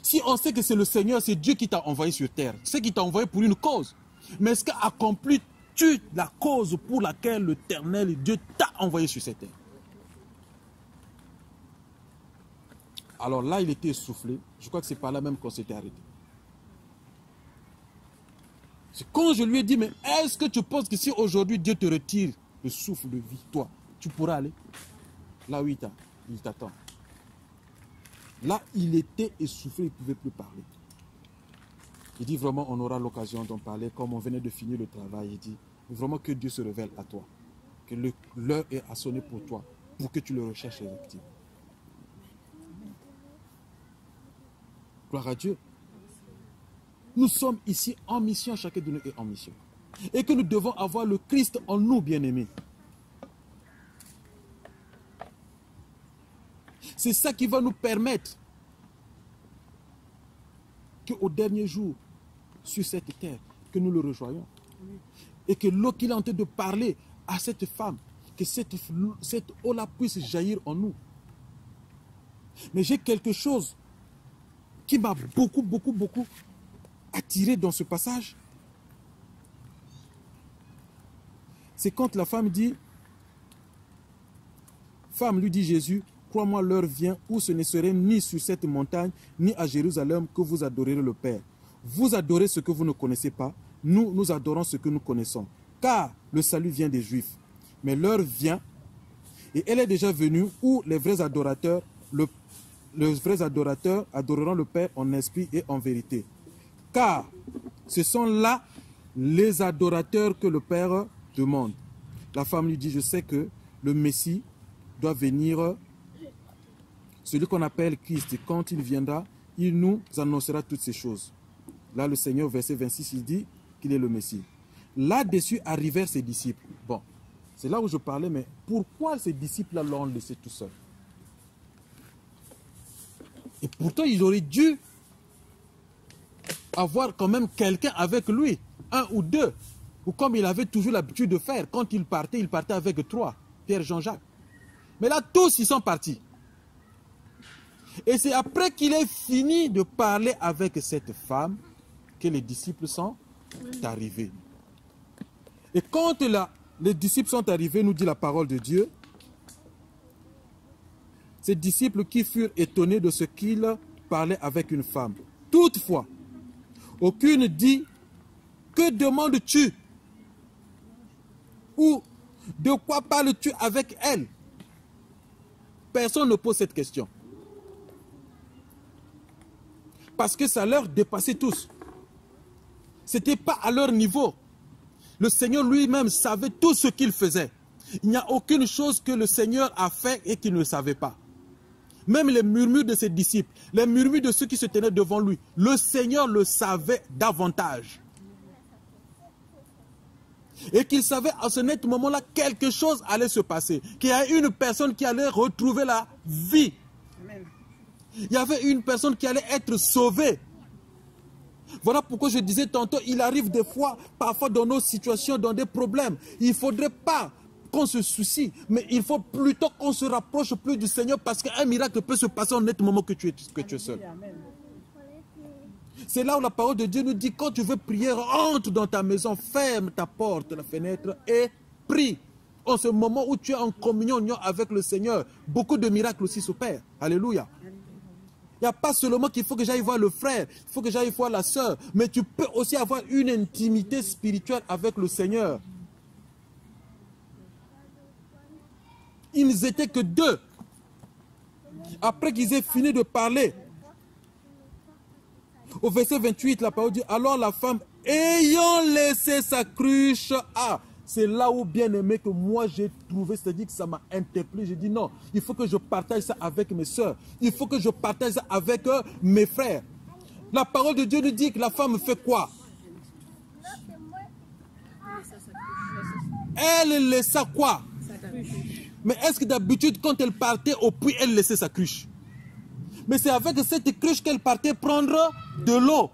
Si on sait que c'est le Seigneur, c'est Dieu qui t'a envoyé sur terre, c'est qui t'a envoyé pour une cause. Mais est-ce qu'accomplis-tu la cause pour laquelle l'Éternel Dieu t'a envoyé sur cette terre? Alors là, il était essoufflé. Je crois que c'est par là même qu'on s'était arrêté. C'est quand je lui ai dit, mais est-ce que tu penses que si aujourd'hui Dieu te retire le souffle de vie, toi, tu pourras aller? Là où il t'attend. Là, il était essoufflé, il ne pouvait plus parler. Il dit vraiment, on aura l'occasion d'en parler, comme on venait de finir le travail. Il dit, vraiment que Dieu se révèle à toi. Que l'heure est à sonner pour toi, pour que tu le recherches effectivement. Gloire à Dieu. Nous sommes ici en mission, chacun de nous est en mission. Et que nous devons avoir le Christ en nous, bien-aimés. C'est ça qui va nous permettre qu'au dernier jour, sur cette terre, que nous le rejoignons. Et que l'eau qu'il est en train de parler à cette femme, que cette eau-là puisse jaillir en nous. Mais j'ai quelque chose qui m'a beaucoup attiré dans ce passage. C'est quand la femme dit, femme, lui dit Jésus, crois-moi, l'heure vient où ce ne serait ni sur cette montagne, ni à Jérusalem que vous adorerez le Père. Vous adorez ce que vous ne connaissez pas, nous adorons ce que nous connaissons. Car le salut vient des Juifs. Mais l'heure vient, et elle est déjà venue, où les vrais adorateurs, adoreront le Père en esprit et en vérité. Car ce sont là les adorateurs que le Père demande. La femme lui dit, je sais que le Messie doit venir celui qu'on appelle Christ, quand il viendra, il nous annoncera toutes ces choses. Là, le Seigneur, verset 26, il dit qu'il est le Messie. Là-dessus arrivèrent ses disciples. Bon, c'est là où je parlais, mais pourquoi ces disciples-là l'ont laissé tout seul? Et pourtant, il aurait dû avoir quand même quelqu'un avec lui, un ou deux, ou comme il avait toujours l'habitude de faire. Quand il partait avec trois, Pierre, Jean-Jacques. Mais là, tous, ils sont partis. Et c'est après qu'il ait fini de parler avec cette femme que les disciples sont arrivés. Et quand les disciples sont arrivés, nous dit la parole de Dieu, ces disciples qui furent étonnés de ce qu'il parlait avec une femme. Toutefois, aucune dit, que demandes-tu? Ou de quoi parles-tu avec elle? Personne ne pose cette question. Parce que ça leur dépassait tous. Ce n'était pas à leur niveau. Le Seigneur lui-même savait tout ce qu'il faisait. Il n'y a aucune chose que le Seigneur a fait et qu'il ne savait pas. Même les murmures de ses disciples, les murmures de ceux qui se tenaient devant lui, le Seigneur le savait davantage. Et qu'il savait à ce net moment-là quelque chose allait se passer. Qu'il y a une personne qui allait retrouver la vie. Amen. Il y avait une personne qui allait être sauvée. Voilà pourquoi je disais tantôt, il arrive des fois, parfois dans nos situations, dans des problèmes. Il ne faudrait pas qu'on se soucie, mais il faut plutôt qu'on se rapproche plus du Seigneur parce qu'un miracle peut se passer en net moment que tu es seul. Amen. C'est là où la parole de Dieu nous dit, quand tu veux prier, entre dans ta maison, ferme ta porte, la fenêtre et prie. En ce moment où tu es en communion avec le Seigneur, beaucoup de miracles aussi s'opèrent. Alléluia. Il n'y a pas seulement qu'il faut que j'aille voir le frère, il faut que j'aille voir la sœur, mais tu peux aussi avoir une intimité spirituelle avec le Seigneur. Ils n'étaient que deux. Après qu'ils aient fini de parler, au verset 28, la parole dit, alors la femme, ayant laissé sa cruche, c'est là où, bien aimé, que moi j'ai trouvé, c'est-à-dire que ça m'a interpellé. J'ai dit non, il faut que je partage ça avec mes soeurs. Il faut que je partage ça avec mes frères. La parole de Dieu nous dit que la femme fait quoi? Elle laissa quoi? Mais est-ce que d'habitude, quand elle partait au puits, elle laissait sa cruche? Mais c'est avec cette cruche qu'elle partait prendre de l'eau.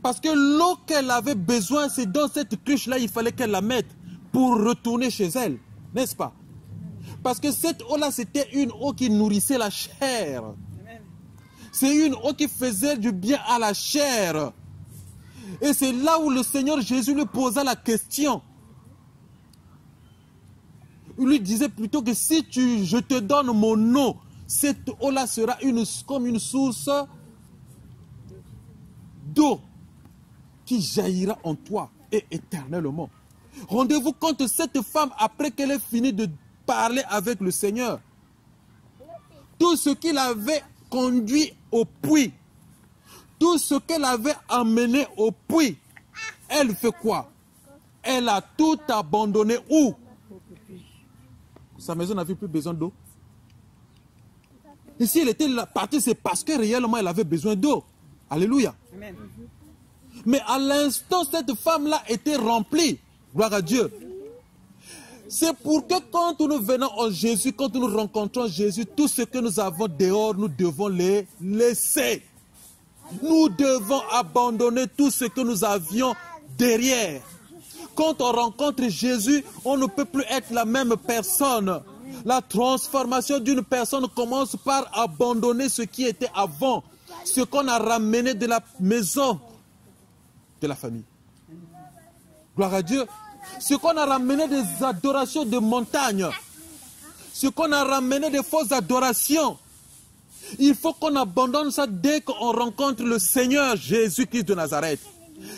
Parce que l'eau qu'elle avait besoin, c'est dans cette cruche-là, il fallait qu'elle la mette pour retourner chez elle. N'est-ce pas? Parce que cette eau-là, c'était une eau qui nourrissait la chair. C'est une eau qui faisait du bien à la chair. Et c'est là où le Seigneur Jésus lui posa la question. Il lui disait plutôt que si je te donne mon eau, cette eau-là sera comme une source d'eau qui jaillira en toi et éternellement. Rendez-vous compte, cette femme, après qu'elle ait fini de parler avec le Seigneur, tout ce qu'il avait conduit au puits, tout ce qu'elle avait amené au puits, elle fait quoi? Elle a tout abandonné où? Sa maison n'avait plus besoin d'eau. Et si elle était partie, c'est parce que réellement elle avait besoin d'eau. Alléluia. Amen. Mais à l'instant, cette femme-là était remplie. Gloire à Dieu. C'est pour que quand nous venons en Jésus, quand nous rencontrons Jésus, tout ce que nous avons dehors, nous devons les laisser. Nous devons abandonner tout ce que nous avions derrière. Quand on rencontre Jésus, on ne peut plus être la même personne. La transformation d'une personne commence par abandonner ce qui était avant, ce qu'on a ramené de la maison de la famille. Gloire à Dieu. Ce qu'on a ramené des adorations de montagne, ce qu'on a ramené des fausses adorations, il faut qu'on abandonne ça dès qu'on rencontre le Seigneur Jésus-Christ de Nazareth.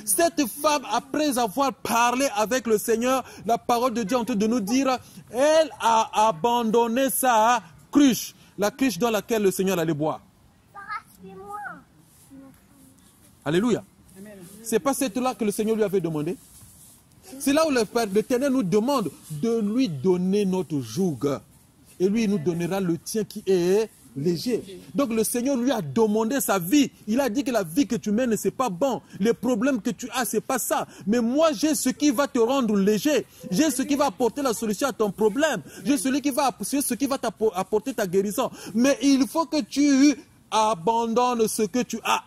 Cette femme, après avoir parlé avec le Seigneur, la parole de Dieu est en train de nous dire, elle a abandonné sa cruche, la cruche dans laquelle le Seigneur allait boire. Alléluia. Ce n'est pas cette-là que le Seigneur lui avait demandé. C'est là où l'Éternel nous demande de lui donner notre joug. Et lui, il nous donnera le tien qui est léger. Donc le Seigneur lui a demandé sa vie. Il a dit que la vie que tu mènes, ce n'est pas bon. Les problèmes que tu as, ce n'est pas ça. Mais moi, j'ai ce qui va te rendre léger. J'ai ce qui va apporter la solution à ton problème. J'ai ce qui va t'apporter ta guérison. Mais il faut que tu abandonnes ce que tu as.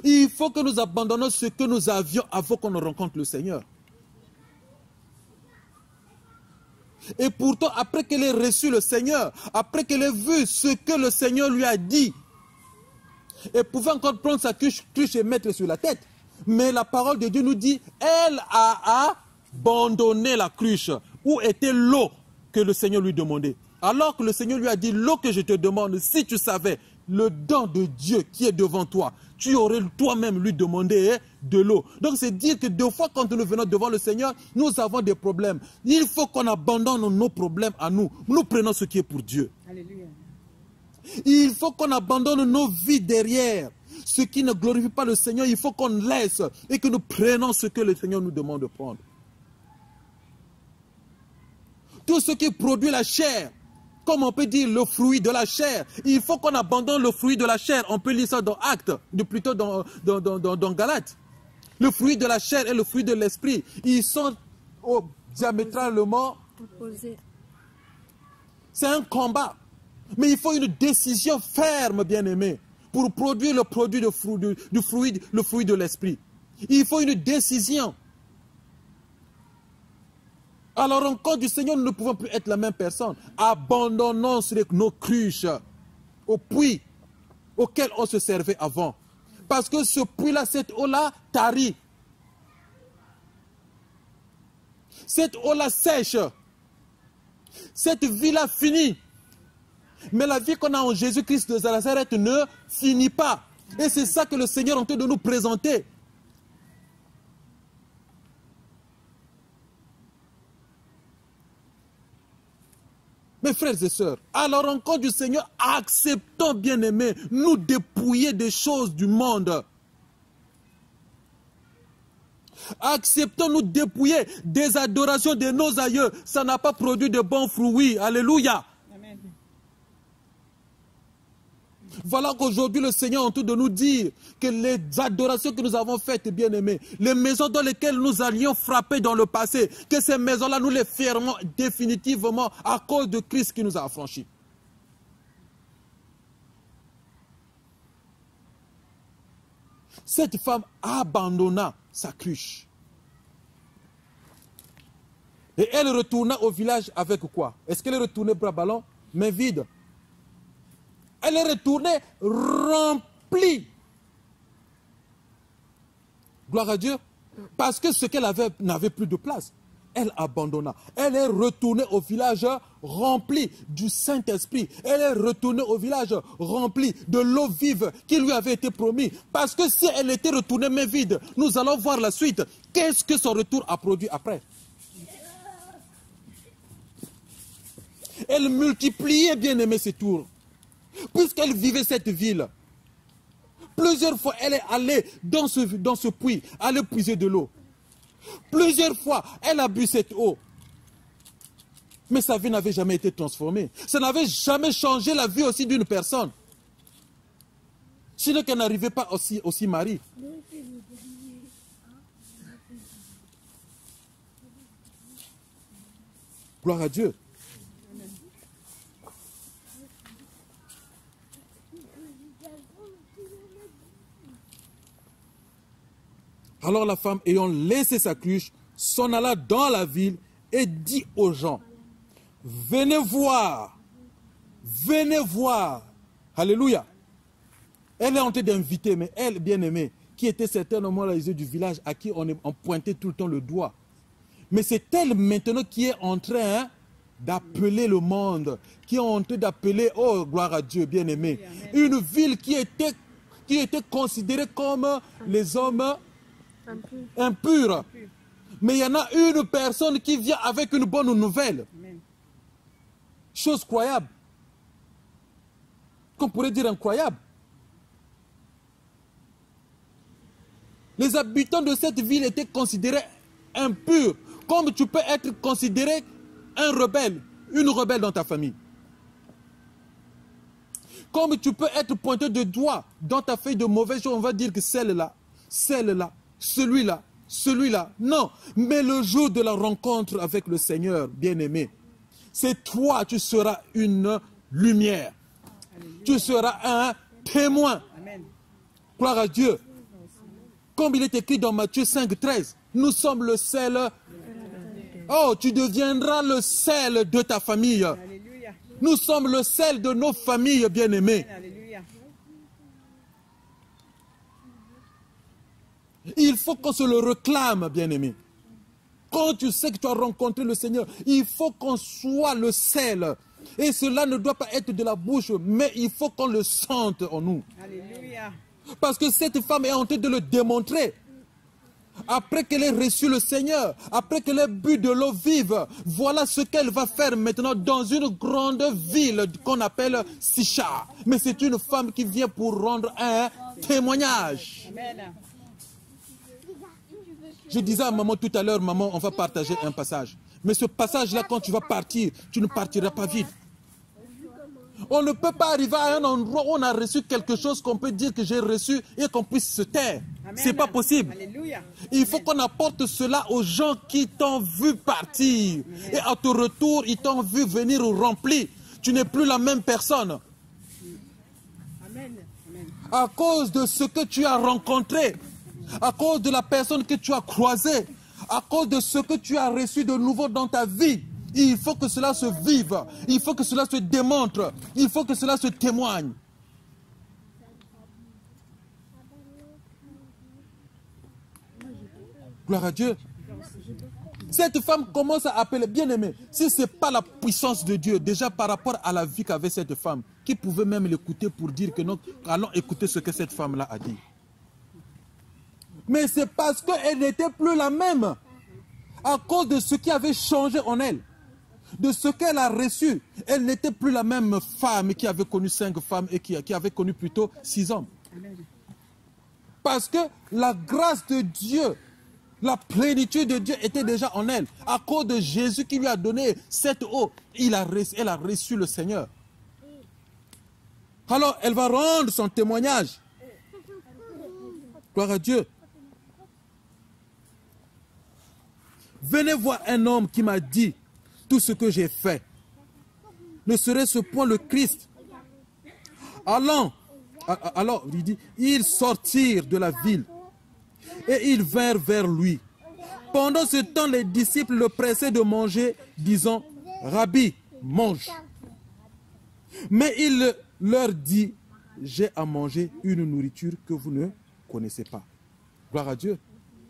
Il faut que nous abandonnions ce que nous avions avant qu'on ne rencontre le Seigneur. Et pourtant, après qu'elle ait reçu le Seigneur, après qu'elle ait vu ce que le Seigneur lui a dit, elle pouvait encore prendre sa cruche et mettre sur la tête. Mais la parole de Dieu nous dit, elle a abandonné la cruche. Où était l'eau que le Seigneur lui demandait? Alors que le Seigneur lui a dit, l'eau que je te demande, si tu savais le don de Dieu qui est devant toi, tu aurais toi-même lui demandé de l'eau. Donc c'est dire que deux fois quand nous venons devant le Seigneur, nous avons des problèmes. Il faut qu'on abandonne nos problèmes à nous. Nous prenons ce qui est pour Dieu. Alléluia. Il faut qu'on abandonne nos vies derrière. Ce qui ne glorifie pas le Seigneur, il faut qu'on laisse et que nous prenons ce que le Seigneur nous demande de prendre. Tout ce qui produit la chair, comme on peut dire le fruit de la chair. Il faut qu'on abandonne le fruit de la chair. On peut lire ça dans Actes, plutôt dans Galates. Le fruit de la chair et le fruit de l'esprit, ils sont diamétralement opposés. C'est un combat. Mais il faut une décision ferme, bien-aimé, pour produire le produit le fruit de l'esprit. Il faut une décision. À la rencontre du Seigneur, nous ne pouvons plus être la même personne. Abandonnons nos cruches au puits auquel on se servait avant. Parce que ce puits-là, cette eau-là, tarit. Cette eau-là sèche. Cette vie-là finit. Mais la vie qu'on a en Jésus-Christ de Nazareth ne finit pas. Et c'est ça que le Seigneur est en train de nous présenter. Mes frères et sœurs, à la rencontre du Seigneur, acceptons, bien-aimés, nous dépouiller des choses du monde. Acceptons nous dépouiller des adorations de nos aïeux. Ça n'a pas produit de bons fruits. Alléluia. Amen. Voilà qu'aujourd'hui le Seigneur est en train de nous dire que les adorations que nous avons faites, bien-aimés, les maisons dans lesquelles nous allions frapper dans le passé, que ces maisons-là, nous les fermons définitivement à cause de Christ qui nous a affranchis. Cette femme abandonna sa cruche. Et elle retourna au village avec quoi? Est-ce qu'elle est retournée bras ballants, main vide? Elle est retournée remplie. Gloire à Dieu. Parce que ce qu'elle avait n'avait plus de place. Elle abandonna. Elle est retournée au village rempli du Saint-Esprit. Elle est retournée au village rempli de l'eau vive qui lui avait été promise. Parce que si elle était retournée main vide, nous allons voir la suite. Qu'est-ce que son retour a produit après? Elle multipliait, bien aimé, ses tours. Puisqu'elle vivait cette ville, plusieurs fois elle est allée dans ce puits, aller puiser de l'eau. Plusieurs fois elle a bu cette eau. Mais sa vie n'avait jamais été transformée. Ça n'avait jamais changé la vie aussi d'une personne. Sinon qu'elle n'arrivait pas aussi Marie. Gloire à Dieu. Alors la femme, ayant laissé sa cruche, s'en alla dans la ville et dit aux gens, venez voir, venez voir. Alléluia. Elle est en train d'inviter, mais elle, bien-aimée, qui était certainement les yeux du village à qui on pointait tout le temps le doigt. Mais c'est elle maintenant qui est en train d'appeler le monde, qui est en train d'appeler, oh gloire à Dieu, bien-aimé, une ville qui était considérée comme les hommes impurs. Mais il y en a une personne qui vient avec une bonne nouvelle. Amen. Chose croyable. Qu'on pourrait dire incroyable. Les habitants de cette ville étaient considérés impurs. Comme tu peux être considéré un rebelle, une rebelle dans ta famille. Comme tu peux être pointé de doigt dans ta feuille de mauvaises choses, on va dire que celle-là, celle-là, celui-là, celui-là. Non, mais le jour de la rencontre avec le Seigneur, bien-aimé, c'est toi, tu seras une lumière. Alléluia. Tu seras un témoin. Amen. Gloire à Dieu. Comme il est écrit dans Matthieu 5, 13, nous sommes le sel. Oh, tu deviendras le sel de ta famille. Alléluia. Nous sommes le sel de nos familles, bien-aimés. Alléluia. Il faut qu'on se le réclame, bien-aimé. Quand tu sais que tu as rencontré le Seigneur, il faut qu'on soit le sel. Et cela ne doit pas être de la bouche, mais il faut qu'on le sente en nous. Alléluia. Parce que cette femme est en train de le démontrer. Après qu'elle ait reçu le Seigneur, après qu'elle ait bu de l'eau vive, voilà ce qu'elle va faire maintenant dans une grande ville qu'on appelle Sichar. Mais c'est une femme qui vient pour rendre un témoignage. Amen. Je disais à maman tout à l'heure, maman, on va partager un passage. Mais ce passage-là, quand tu vas partir, tu ne partiras pas vide. On ne peut pas arriver à un endroit où on a reçu quelque chose qu'on peut dire que j'ai reçu et qu'on puisse se taire. C'est pas possible. Alléluia. Il faut qu'on apporte cela aux gens qui t'ont vu partir. Et à ton retour, ils t'ont vu venir rempli. Tu n'es plus la même personne. Amen. Amen. À cause de ce que tu as rencontré, à cause de la personne que tu as croisée, à cause de ce que tu as reçu de nouveau dans ta vie. Il faut que cela se vive, il faut que cela se démontre, il faut que cela se témoigne. Gloire à Dieu. Cette femme commence à appeler, bien aimé, si ce n'est pas la puissance de Dieu, déjà par rapport à la vie qu'avait cette femme, qui pouvait même l'écouter pour dire que non, allons écouter ce que cette femme-là a dit. Mais c'est parce qu'elle n'était plus la même, à cause de ce qui avait changé en elle. De ce qu'elle a reçu, elle n'était plus la même femme qui avait connu 5 femmes et qui avait connu plutôt 6 hommes. Parce que la grâce de Dieu, la plénitude de Dieu était déjà en elle. À cause de Jésus qui lui a donné cette eau, elle a reçu le Seigneur. Alors elle va rendre son témoignage. Gloire à Dieu. Venez voir un homme qui m'a dit tout ce que j'ai fait. Ne serait-ce point le Christ? Alors, il dit, ils sortirent de la ville et ils vinrent vers lui. Pendant ce temps, les disciples le pressaient de manger, disant, Rabbi, mange. Mais il leur dit, j'ai à manger une nourriture que vous ne connaissez pas. Gloire à Dieu.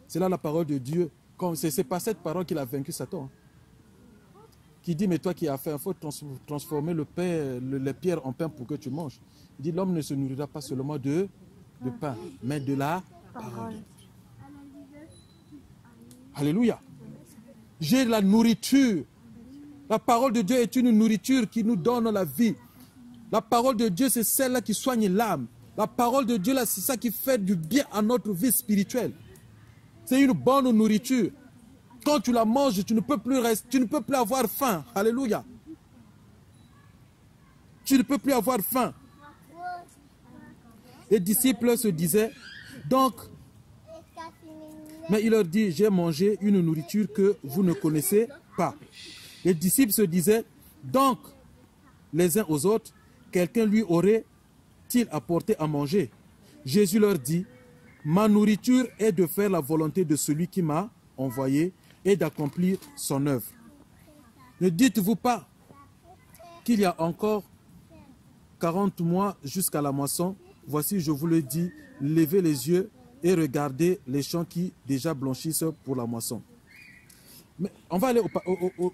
C'est là la parole de Dieu. Ce n'est pas cette parole qu'il a vaincu Satan. Qui dit, mais toi qui as fait, il faut transformer les pierres en pain pour que tu manges. Il dit, l'homme ne se nourrira pas seulement de pain, mais de la parole. Alléluia. J'ai la nourriture. La parole de Dieu est une nourriture qui nous donne la vie. La parole de Dieu, c'est celle-là qui soigne l'âme. La parole de Dieu, là, c'est ça qui fait du bien à notre vie spirituelle. C'est une bonne nourriture. Quand tu la manges, tu ne peux plus avoir faim. Alléluia. Tu ne peux plus avoir faim. Les disciples se disaient, donc, mais il leur dit, j'ai mangé une nourriture que vous ne connaissez pas. Les disciples se disaient, donc, les uns aux autres, quelqu'un lui aurait-il apporté à manger? Jésus leur dit, ma nourriture est de faire la volonté de celui qui m'a envoyé et d'accomplir son œuvre. Ne dites-vous pas qu'il y a encore 40 mois jusqu'à la moisson? Voici, je vous le dis, levez les yeux et regardez les champs qui déjà blanchissent pour la moisson. Mais on va aller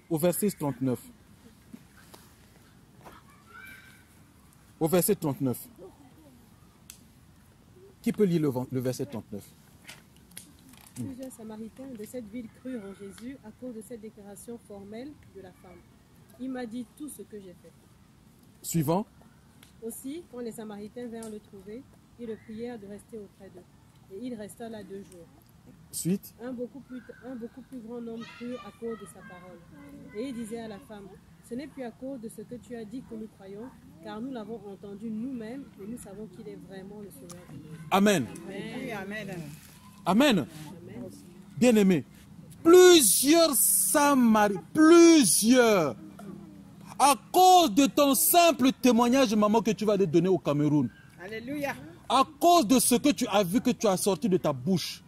au verset 39. Au verset 39. Qui peut lire le verset 39? Plusieurs Samaritains de cette ville crurent en Jésus à cause de cette déclaration formelle de la femme. Il m'a dit tout ce que j'ai fait. Suivant. Aussi, quand les Samaritains vinrent le trouver, ils le prièrent de rester auprès d'eux. Et il resta là 2 jours. Suite. Un beaucoup plus grand nombre crut à cause de sa parole. Et il disait à la femme, Ce n'est plus à cause de ce que tu as dit que nous croyons, car nous l'avons entendu nous-mêmes et nous savons qu'il est vraiment le Sauveur du monde. Amen. Oui, amen. Amen. Amen. Bien-aimés, plusieurs Samaritains, à cause de ton simple témoignage, maman, que tu vas te donner au Cameroun, Alléluia. à cause de ce que tu as vu, que tu as sorti de ta bouche,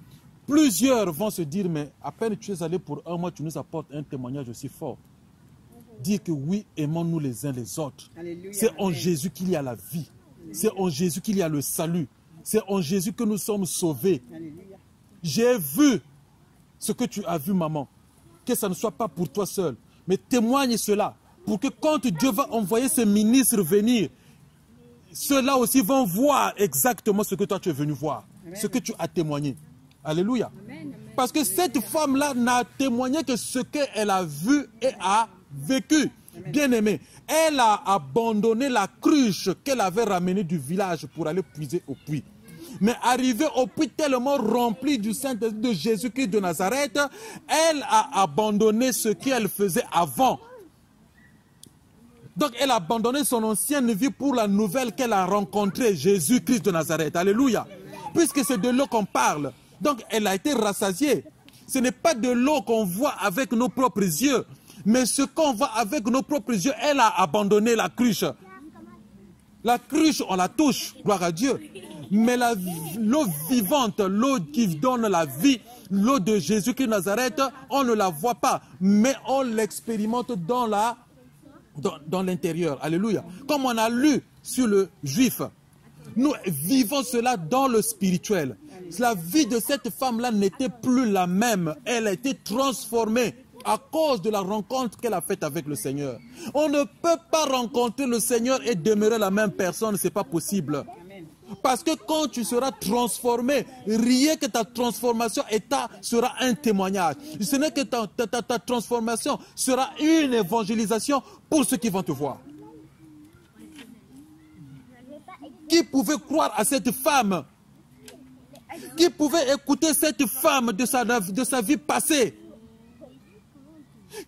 plusieurs vont se dire, mais à peine tu es allé pour un mois, tu nous apportes un témoignage aussi fort. Dire que oui, aimons-nous les uns les autres. Alléluia. C'est en Amen. Jésus qu'il y a la vie. C'est en Jésus qu'il y a le salut. C'est en Jésus que nous sommes sauvés. Alléluia. J'ai vu ce que tu as vu, maman. Que ça ne soit pas pour toi seul, mais témoigne cela. Pour que quand Dieu va envoyer ses ministres venir, ceux-là aussi vont voir exactement ce que toi tu es venu voir. Amen. Ce que tu as témoigné. Alléluia. Parce que cette femme-là n'a témoigné que ce qu'elle a vu et a vécu. Bien-aimé, elle a abandonné la cruche qu'elle avait ramenée du village pour aller puiser au puits. Mais arrivée au puits tellement rempli du Saint-Esprit de Jésus-Christ de Nazareth, elle a abandonné ce qu'elle faisait avant. Donc elle a abandonné son ancienne vie pour la nouvelle qu'elle a rencontrée, Jésus-Christ de Nazareth. Alléluia. Puisque c'est de l'eau qu'on parle. Donc elle a été rassasiée. Ce n'est pas de l'eau qu'on voit avec nos propres yeux. Mais ce qu'on voit avec nos propres yeux, elle a abandonné la cruche. La cruche, on la touche, gloire à Dieu. Mais l'eau vivante, l'eau qui donne la vie, l'eau de Jésus-Christ de Nazareth, on ne la voit pas. Mais on l'expérimente dans l'intérieur. Alléluia. Comme on a lu sur le juif, nous vivons cela dans le spirituel. La vie de cette femme-là n'était plus la même. Elle a été transformée à cause de la rencontre qu'elle a faite avec le Seigneur. On ne peut pas rencontrer le Seigneur et demeurer la même personne. Ce n'est pas possible. Parce que quand tu seras transformé, rien que ta transformation sera un témoignage. Ce n'est que ta transformation sera une évangélisation pour ceux qui vont te voir. Qui pouvait croire à cette femme? Qui pouvait écouter cette femme de sa vie passée?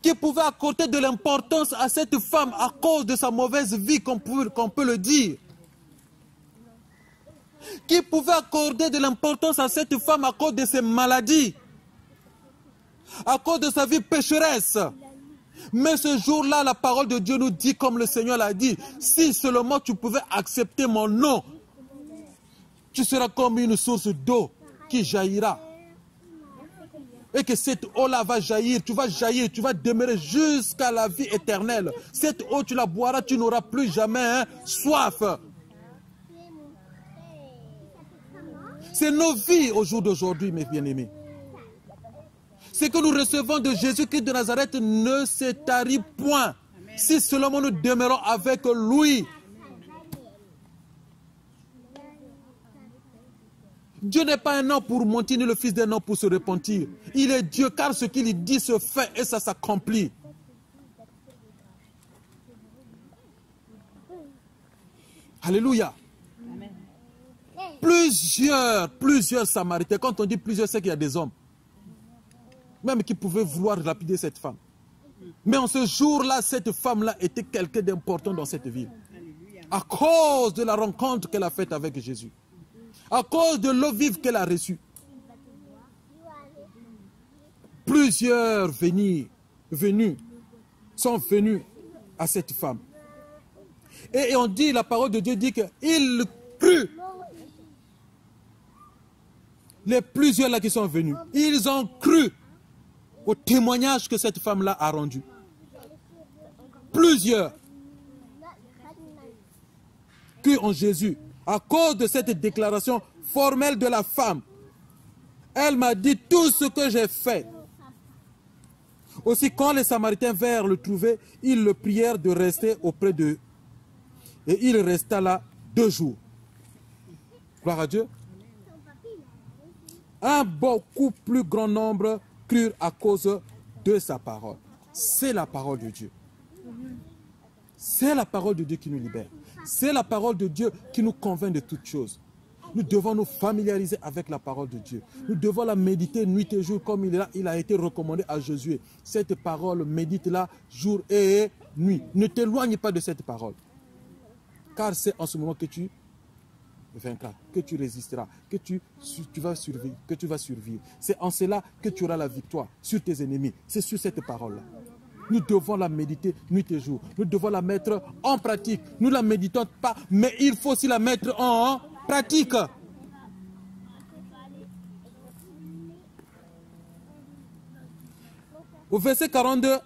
Qui pouvait accorder de l'importance à cette femme à cause de sa mauvaise vie, qu'on peut le dire? Qui pouvait accorder de l'importance à cette femme à cause de ses maladies, à cause de sa vie pécheresse? Mais ce jour-là, la parole de Dieu nous dit, comme le Seigneur l'a dit, si seulement tu pouvais accepter mon nom, tu seras comme une source d'eau qui jaillira. Et que cette eau-là va jaillir, tu vas demeurer jusqu'à la vie éternelle. Cette eau, tu la boiras, tu n'auras plus jamais soif. C'est nos vies au jour d'aujourd'hui, mes bien-aimés. Ce que nous recevons de Jésus-Christ de Nazareth ne se tarit point. Si seulement nous demeurons avec lui. Dieu n'est pas un homme pour mentir, ni le fils d'un homme pour se repentir. Il est Dieu, car ce qu'il dit se fait et ça s'accomplit. Alléluia. Plusieurs Samaritains. Quand on dit plusieurs, c'est qu'il y a des hommes. Même qui pouvaient vouloir lapider cette femme. Mais en ce jour-là, cette femme-là était quelqu'un d'important dans cette ville. À cause de la rencontre qu'elle a faite avec Jésus. À cause de l'eau vive qu'elle a reçue. Plusieurs sont venus à cette femme. Et on dit, la parole de Dieu dit qu'il crut. Les plusieurs là qui sont venus, ils ont cru au témoignage que cette femme-là a rendu. Plusieurs crurent en Jésus à cause de cette déclaration formelle de la femme. Elle m'a dit tout ce que j'ai fait. Aussi, quand les Samaritains vinrent le trouver, ils le prièrent de rester auprès d'eux. Et il resta là 2 jours. Gloire à Dieu. Un beaucoup plus grand nombre crurent à cause de sa parole. C'est la parole de Dieu. C'est la parole de Dieu qui nous libère. C'est la parole de Dieu qui nous convainc de toutes choses. Nous devons nous familiariser avec la parole de Dieu. Nous devons la méditer nuit et jour comme il a été recommandé à Josué. Cette parole, médite-la jour et nuit. Ne t'éloigne pas de cette parole. Car c'est en ce moment que tu vaincras, que tu résisteras, que tu vas survivre. C'est en cela que tu auras la victoire sur tes ennemis. C'est sur cette parole-là. Nous devons la méditer nuit et jour. Nous devons la mettre en pratique. Nous ne la méditons pas, mais il faut aussi la mettre en pratique. Au verset 42,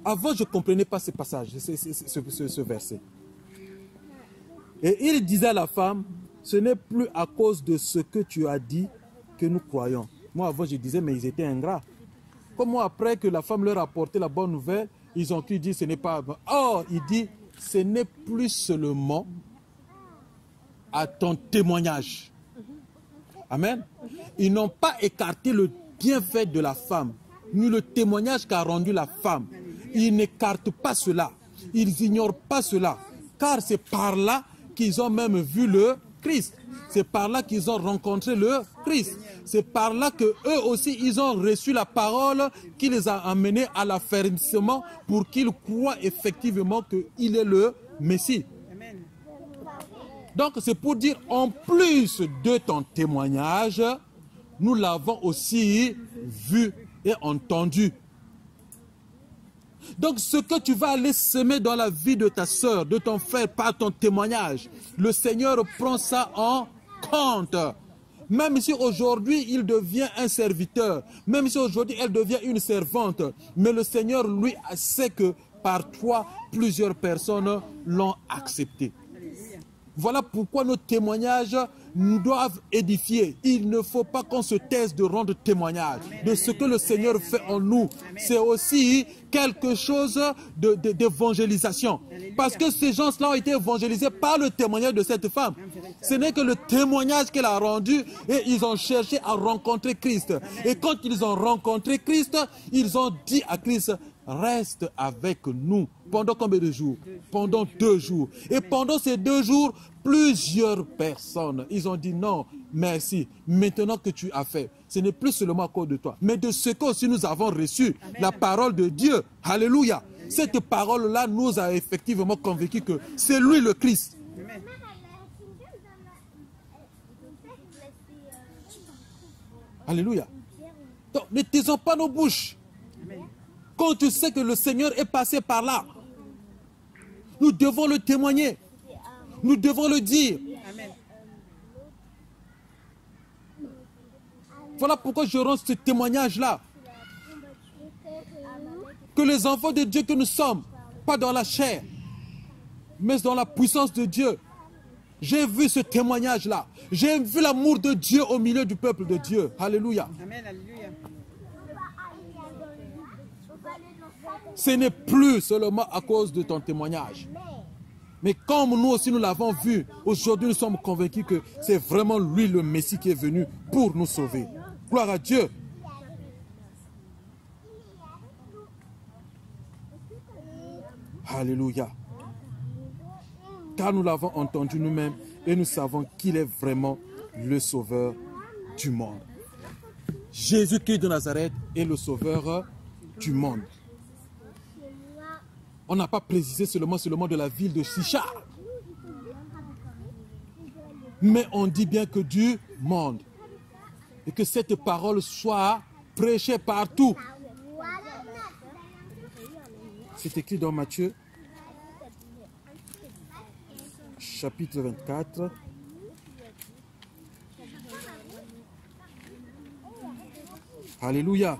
avant je ne comprenais pas ce passage, ce verset. Et il disait à la femme, ce n'est plus à cause de ce que tu as dit que nous croyons. Moi avant je disais, mais ils étaient ingrats. Comme moi, après que la femme leur a apporté la bonne nouvelle, ils ont cru dire ce n'est pas... Or, il dit, ce n'est plus seulement à ton témoignage. Amen. Ils n'ont pas écarté le bienfait de la femme, ni le témoignage qu'a rendu la femme. Ils n'écartent pas cela. Ils n'ignorent pas cela. Car c'est par là qu'ils ont même vu le Christ. C'est par là qu'ils ont rencontré le Christ. C'est par là qu'eux aussi, ils ont reçu la parole qui les a amenés à l'affermissement pour qu'ils croient effectivement qu'il est le Messie. Amen. Donc c'est pour dire, en plus de ton témoignage, nous l'avons aussi vu et entendu. Donc ce que tu vas aller semer dans la vie de ta soeur, de ton frère, par ton témoignage, le Seigneur prend ça en compte. Même si aujourd'hui il devient un serviteur, même si aujourd'hui elle devient une servante, mais le Seigneur lui sait que par toi, plusieurs personnes l'ont accepté. Voilà pourquoi nos témoignages nous doivent édifier. Il ne faut pas qu'on se taise de rendre témoignage de ce que le Seigneur fait en nous. C'est aussi quelque chose d'évangélisation. Parce que ces gens-là ont été évangélisés par le témoignage de cette femme. Ce n'est que le témoignage qu'elle a rendu et ils ont cherché à rencontrer Christ. Et quand ils ont rencontré Christ, ils ont dit à Christ, reste avec nous. Pendant combien de jours? Pendant 2 jours. Et pendant ces 2 jours, plusieurs personnes, ils ont dit non, merci. Maintenant que tu as fait, ce n'est plus seulement à cause de toi, mais de ce qu'aussi nous avons reçu, la parole de Dieu. Alléluia. Cette parole-là nous a effectivement convaincus que c'est lui le Christ. Amen. Alléluia. Donc, ne taisons pas nos bouches. Quand tu sais que le Seigneur est passé par là, nous devons le témoigner. Nous devons le dire. Amen. Voilà pourquoi je rends ce témoignage-là. Que les enfants de Dieu que nous sommes, pas dans la chair, mais dans la puissance de Dieu. J'ai vu ce témoignage-là. J'ai vu l'amour de Dieu au milieu du peuple de Dieu. Alléluia. Amen, alléluia. Ce n'est plus seulement à cause de ton témoignage. Mais comme nous aussi nous l'avons vu, aujourd'hui nous sommes convaincus que c'est vraiment lui le Messie qui est venu pour nous sauver. Gloire à Dieu. Alléluia. Car nous l'avons entendu nous-mêmes et nous savons qu'il est vraiment le sauveur du monde. Jésus-Christ de Nazareth est le sauveur du monde. On n'a pas précisé seulement de la ville de Sichar. Mais on dit bien que du monde. Et que cette parole soit prêchée partout. C'est écrit dans Matthieu, chapitre 24. Alléluia.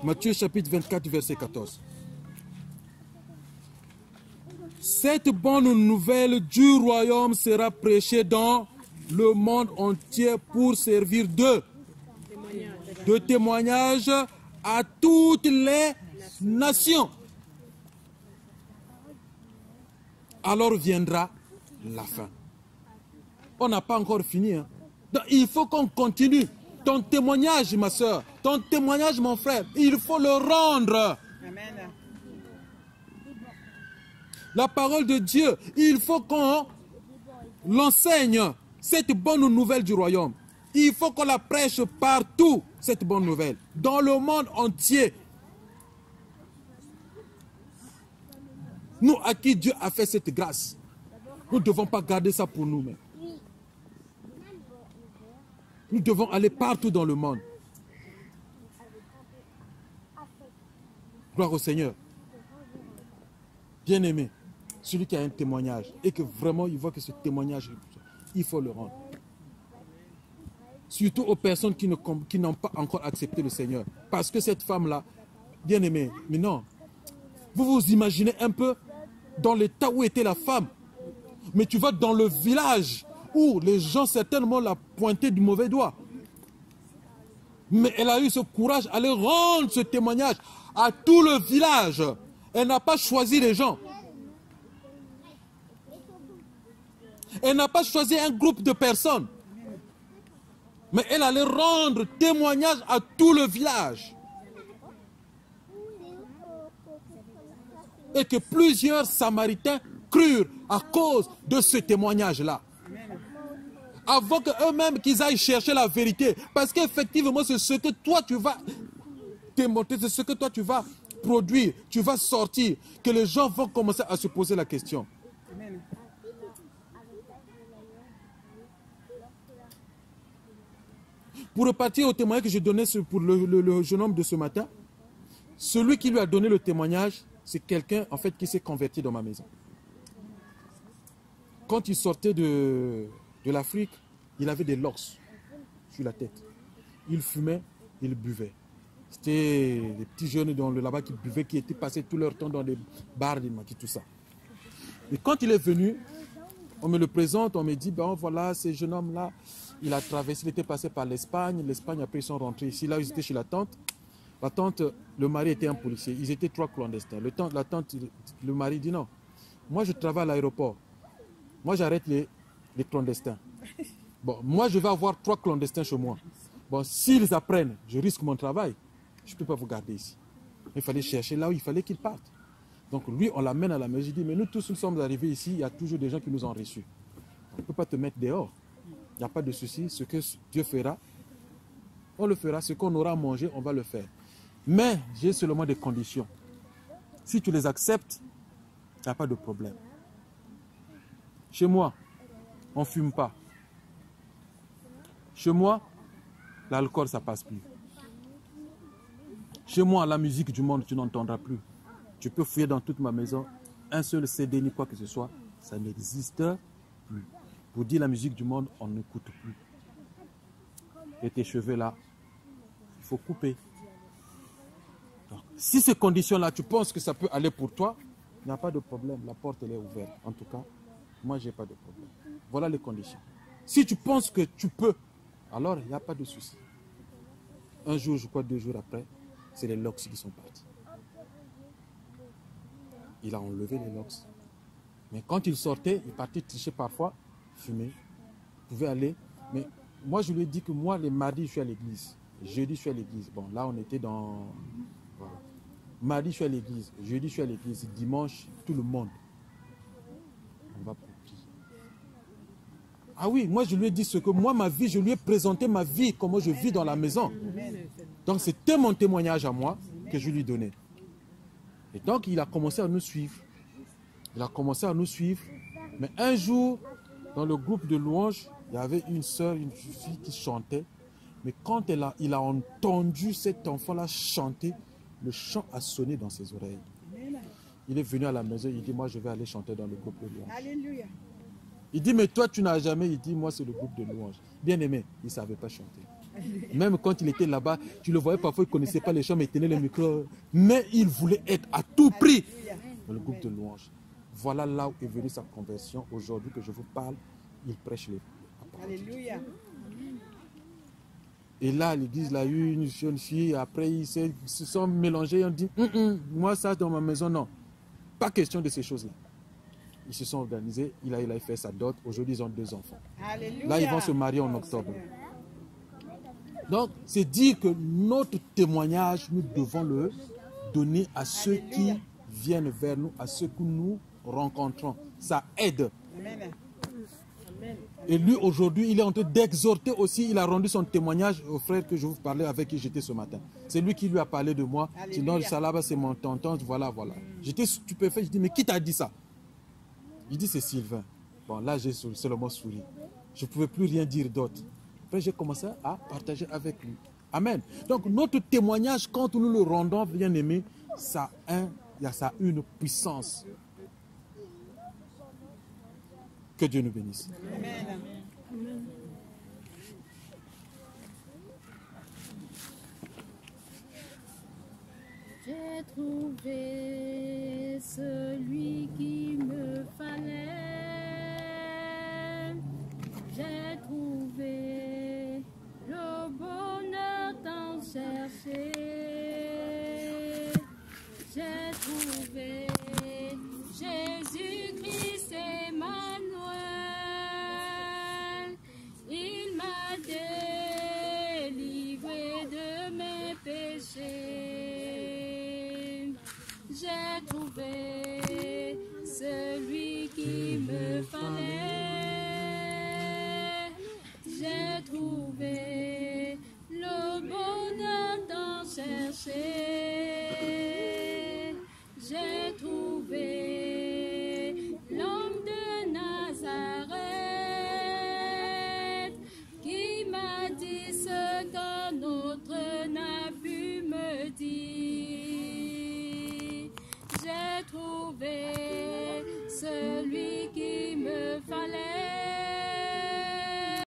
Matthieu chapitre 24, verset 14. Cette bonne nouvelle du royaume sera prêchée dans le monde entier pour servir de témoignage à toutes les nations. Alors viendra la fin. On n'a pas encore fini. Donc, il faut qu'on continue. Ton témoignage, ma soeur, ton témoignage, mon frère, il faut le rendre. Amen. La parole de Dieu, il faut qu'on l'enseigne, cette bonne nouvelle du royaume. Il faut qu'on la prêche partout, cette bonne nouvelle, dans le monde entier. Nous, à qui Dieu a fait cette grâce, nous ne devons pas garder ça pour nous-mêmes. Nous devons aller partout dans le monde. Gloire au Seigneur. Bien-aimé, celui qui a un témoignage et que vraiment il voit que ce témoignage, il faut le rendre. Surtout aux personnes qui n'ont pas encore accepté le Seigneur. Parce que cette femme-là, bien-aimée, mais non. Vous vous imaginez un peu dans l'état où était la femme. Mais tu vas dans le village où les gens certainement l'ont pointé du mauvais doigt. Mais elle a eu ce courage d'aller rendre ce témoignage à tout le village. Elle n'a pas choisi les gens. Elle n'a pas choisi un groupe de personnes. Mais elle allait rendre témoignage à tout le village. Et que plusieurs Samaritains crurent à cause de ce témoignage-là. Avant qu'eux-mêmes qu'ils aillent chercher la vérité. Parce qu'effectivement, c'est ce que toi tu vas démontrer, c'est ce que toi tu vas produire, tu vas sortir, que les gens vont commencer à se poser la question. Amen. Pour repartir au témoignage que j'ai donné pour le jeune homme de ce matin, celui qui lui a donné le témoignage, c'est quelqu'un en fait qui s'est converti dans ma maison. Quand il sortait de l'Afrique, il avait des locks sur la tête. Il fumait, il buvait. C'était des petits jeunes là-bas qui buvaient, qui étaient passés tout leur temps dans des bars, des maquis, tout ça. Et quand il est venu, on me le présente, on me dit, ben voilà, ce jeune homme-là, il a traversé, il était passé par l'Espagne. L'Espagne, après, ils sont rentrés ici. Là, ils étaient chez la tante. La tante, le mari était un policier. Ils étaient 3 clandestins. La tante, le mari dit non. Moi, je travaille à l'aéroport. Moi, j'arrête les clandestins. Bon, moi, je vais avoir 3 clandestins chez moi. Bon, s'ils apprennent, je risque mon travail. Je ne peux pas vous garder ici. Il fallait chercher là où il fallait qu'ils partent. Donc, lui, on l'amène à la maison. Je dis, mais nous tous, nous sommes arrivés ici. Il y a toujours des gens qui nous ont reçus. On ne peut pas te mettre dehors. Il n'y a pas de souci. Ce que Dieu fera, on le fera. Ce qu'on aura mangé, on va le faire. Mais j'ai seulement des conditions. Si tu les acceptes, il n'y a pas de problème. Chez moi, on ne fume pas. Chez moi, l'alcool, ça ne passe plus. Chez moi, la musique du monde, tu n'entendras plus. Tu peux fouiller dans toute ma maison. Un seul CD ni quoi que ce soit, ça n'existe plus. Pour dire la musique du monde, on n'écoute plus. Et tes cheveux là, il faut couper. Donc, si ces conditions-là, tu penses que ça peut aller pour toi, il n'y a pas de problème. La porte, elle est ouverte. En tout cas, moi, je n'ai pas de problème. Voilà les conditions. Si tu penses que tu peux, alors il n'y a pas de souci. Un jour, je crois 2 jours après, c'est les locks qui sont partis. Il a enlevé les locks. Mais quand il sortait, il partait tricher parfois, fumer. Il pouvait aller. Mais moi, je lui ai dit que moi, les mardis, je suis à l'église. Jeudi, je suis à l'église. Bon, là, on était dans... Voilà. Mardi, je suis à l'église. Jeudi, je suis à l'église. Dimanche, tout le monde. On va pour prier. Ah oui, moi, je lui ai dit ce que moi, ma vie, je lui ai présenté ma vie, comment je vis dans la maison. Donc, c'était mon témoignage à moi que je lui donnais. Et donc, il a commencé à nous suivre. Il a commencé à nous suivre. Mais un jour, dans le groupe de louanges, il y avait une sœur, une fille qui chantait. Mais quand il a entendu cet enfant-là chanter, le chant a sonné dans ses oreilles. Il est venu à la maison, il dit, moi je vais aller chanter dans le groupe de louanges. Alléluia. Il dit, mais toi tu n'as jamais, il dit, moi c'est le groupe de louanges. Bien aimé, il ne savait pas chanter. Même quand il était là-bas, tu le voyais parfois, il ne connaissait pas les chants, mais il tenait le micro. Mais il voulait être à tout prix dans le groupe de louanges. Voilà là où est venue sa conversion. Aujourd'hui que je vous parle, il prêche les paroles. Alléluia. Et là, à l'église, il a eu une jeune fille. Après, ils se sont mélangés. Ils ont dit, moi, ça, dans ma maison, non. Pas question de ces choses-là. Ils se sont organisés. Il a fait sa dot. Aujourd'hui, ils ont 2 enfants. Alléluia. Là, ils vont se marier en octobre. Donc, c'est dire que notre témoignage, nous devons le donner à ceux qui viennent vers nous, à ceux que nous rencontrons. Ça aide. Amen. Et lui, aujourd'hui, il est en train d'exhorter aussi. Il a rendu son témoignage au frère que je vous parlais, avec qui j'étais ce matin. C'est lui qui lui a parlé de moi. Sinon, ça là-bas, c'est mon tonton. Voilà, voilà. J'étais stupéfait. Je dis, mais qui t'a dit ça? Il dit, c'est Sylvain. Bon, là, j'ai seulement souri. Je ne pouvais plus rien dire d'autre. Après, j'ai commencé à partager avec lui. Amen. Donc, notre témoignage, quand nous le rendons, bien aimé, ça a une puissance. Que Dieu nous bénisse. Amen. J'ai trouvé celui qui me fallait. J'ai trouvé le bonheur tant cherché. J'ai trouvé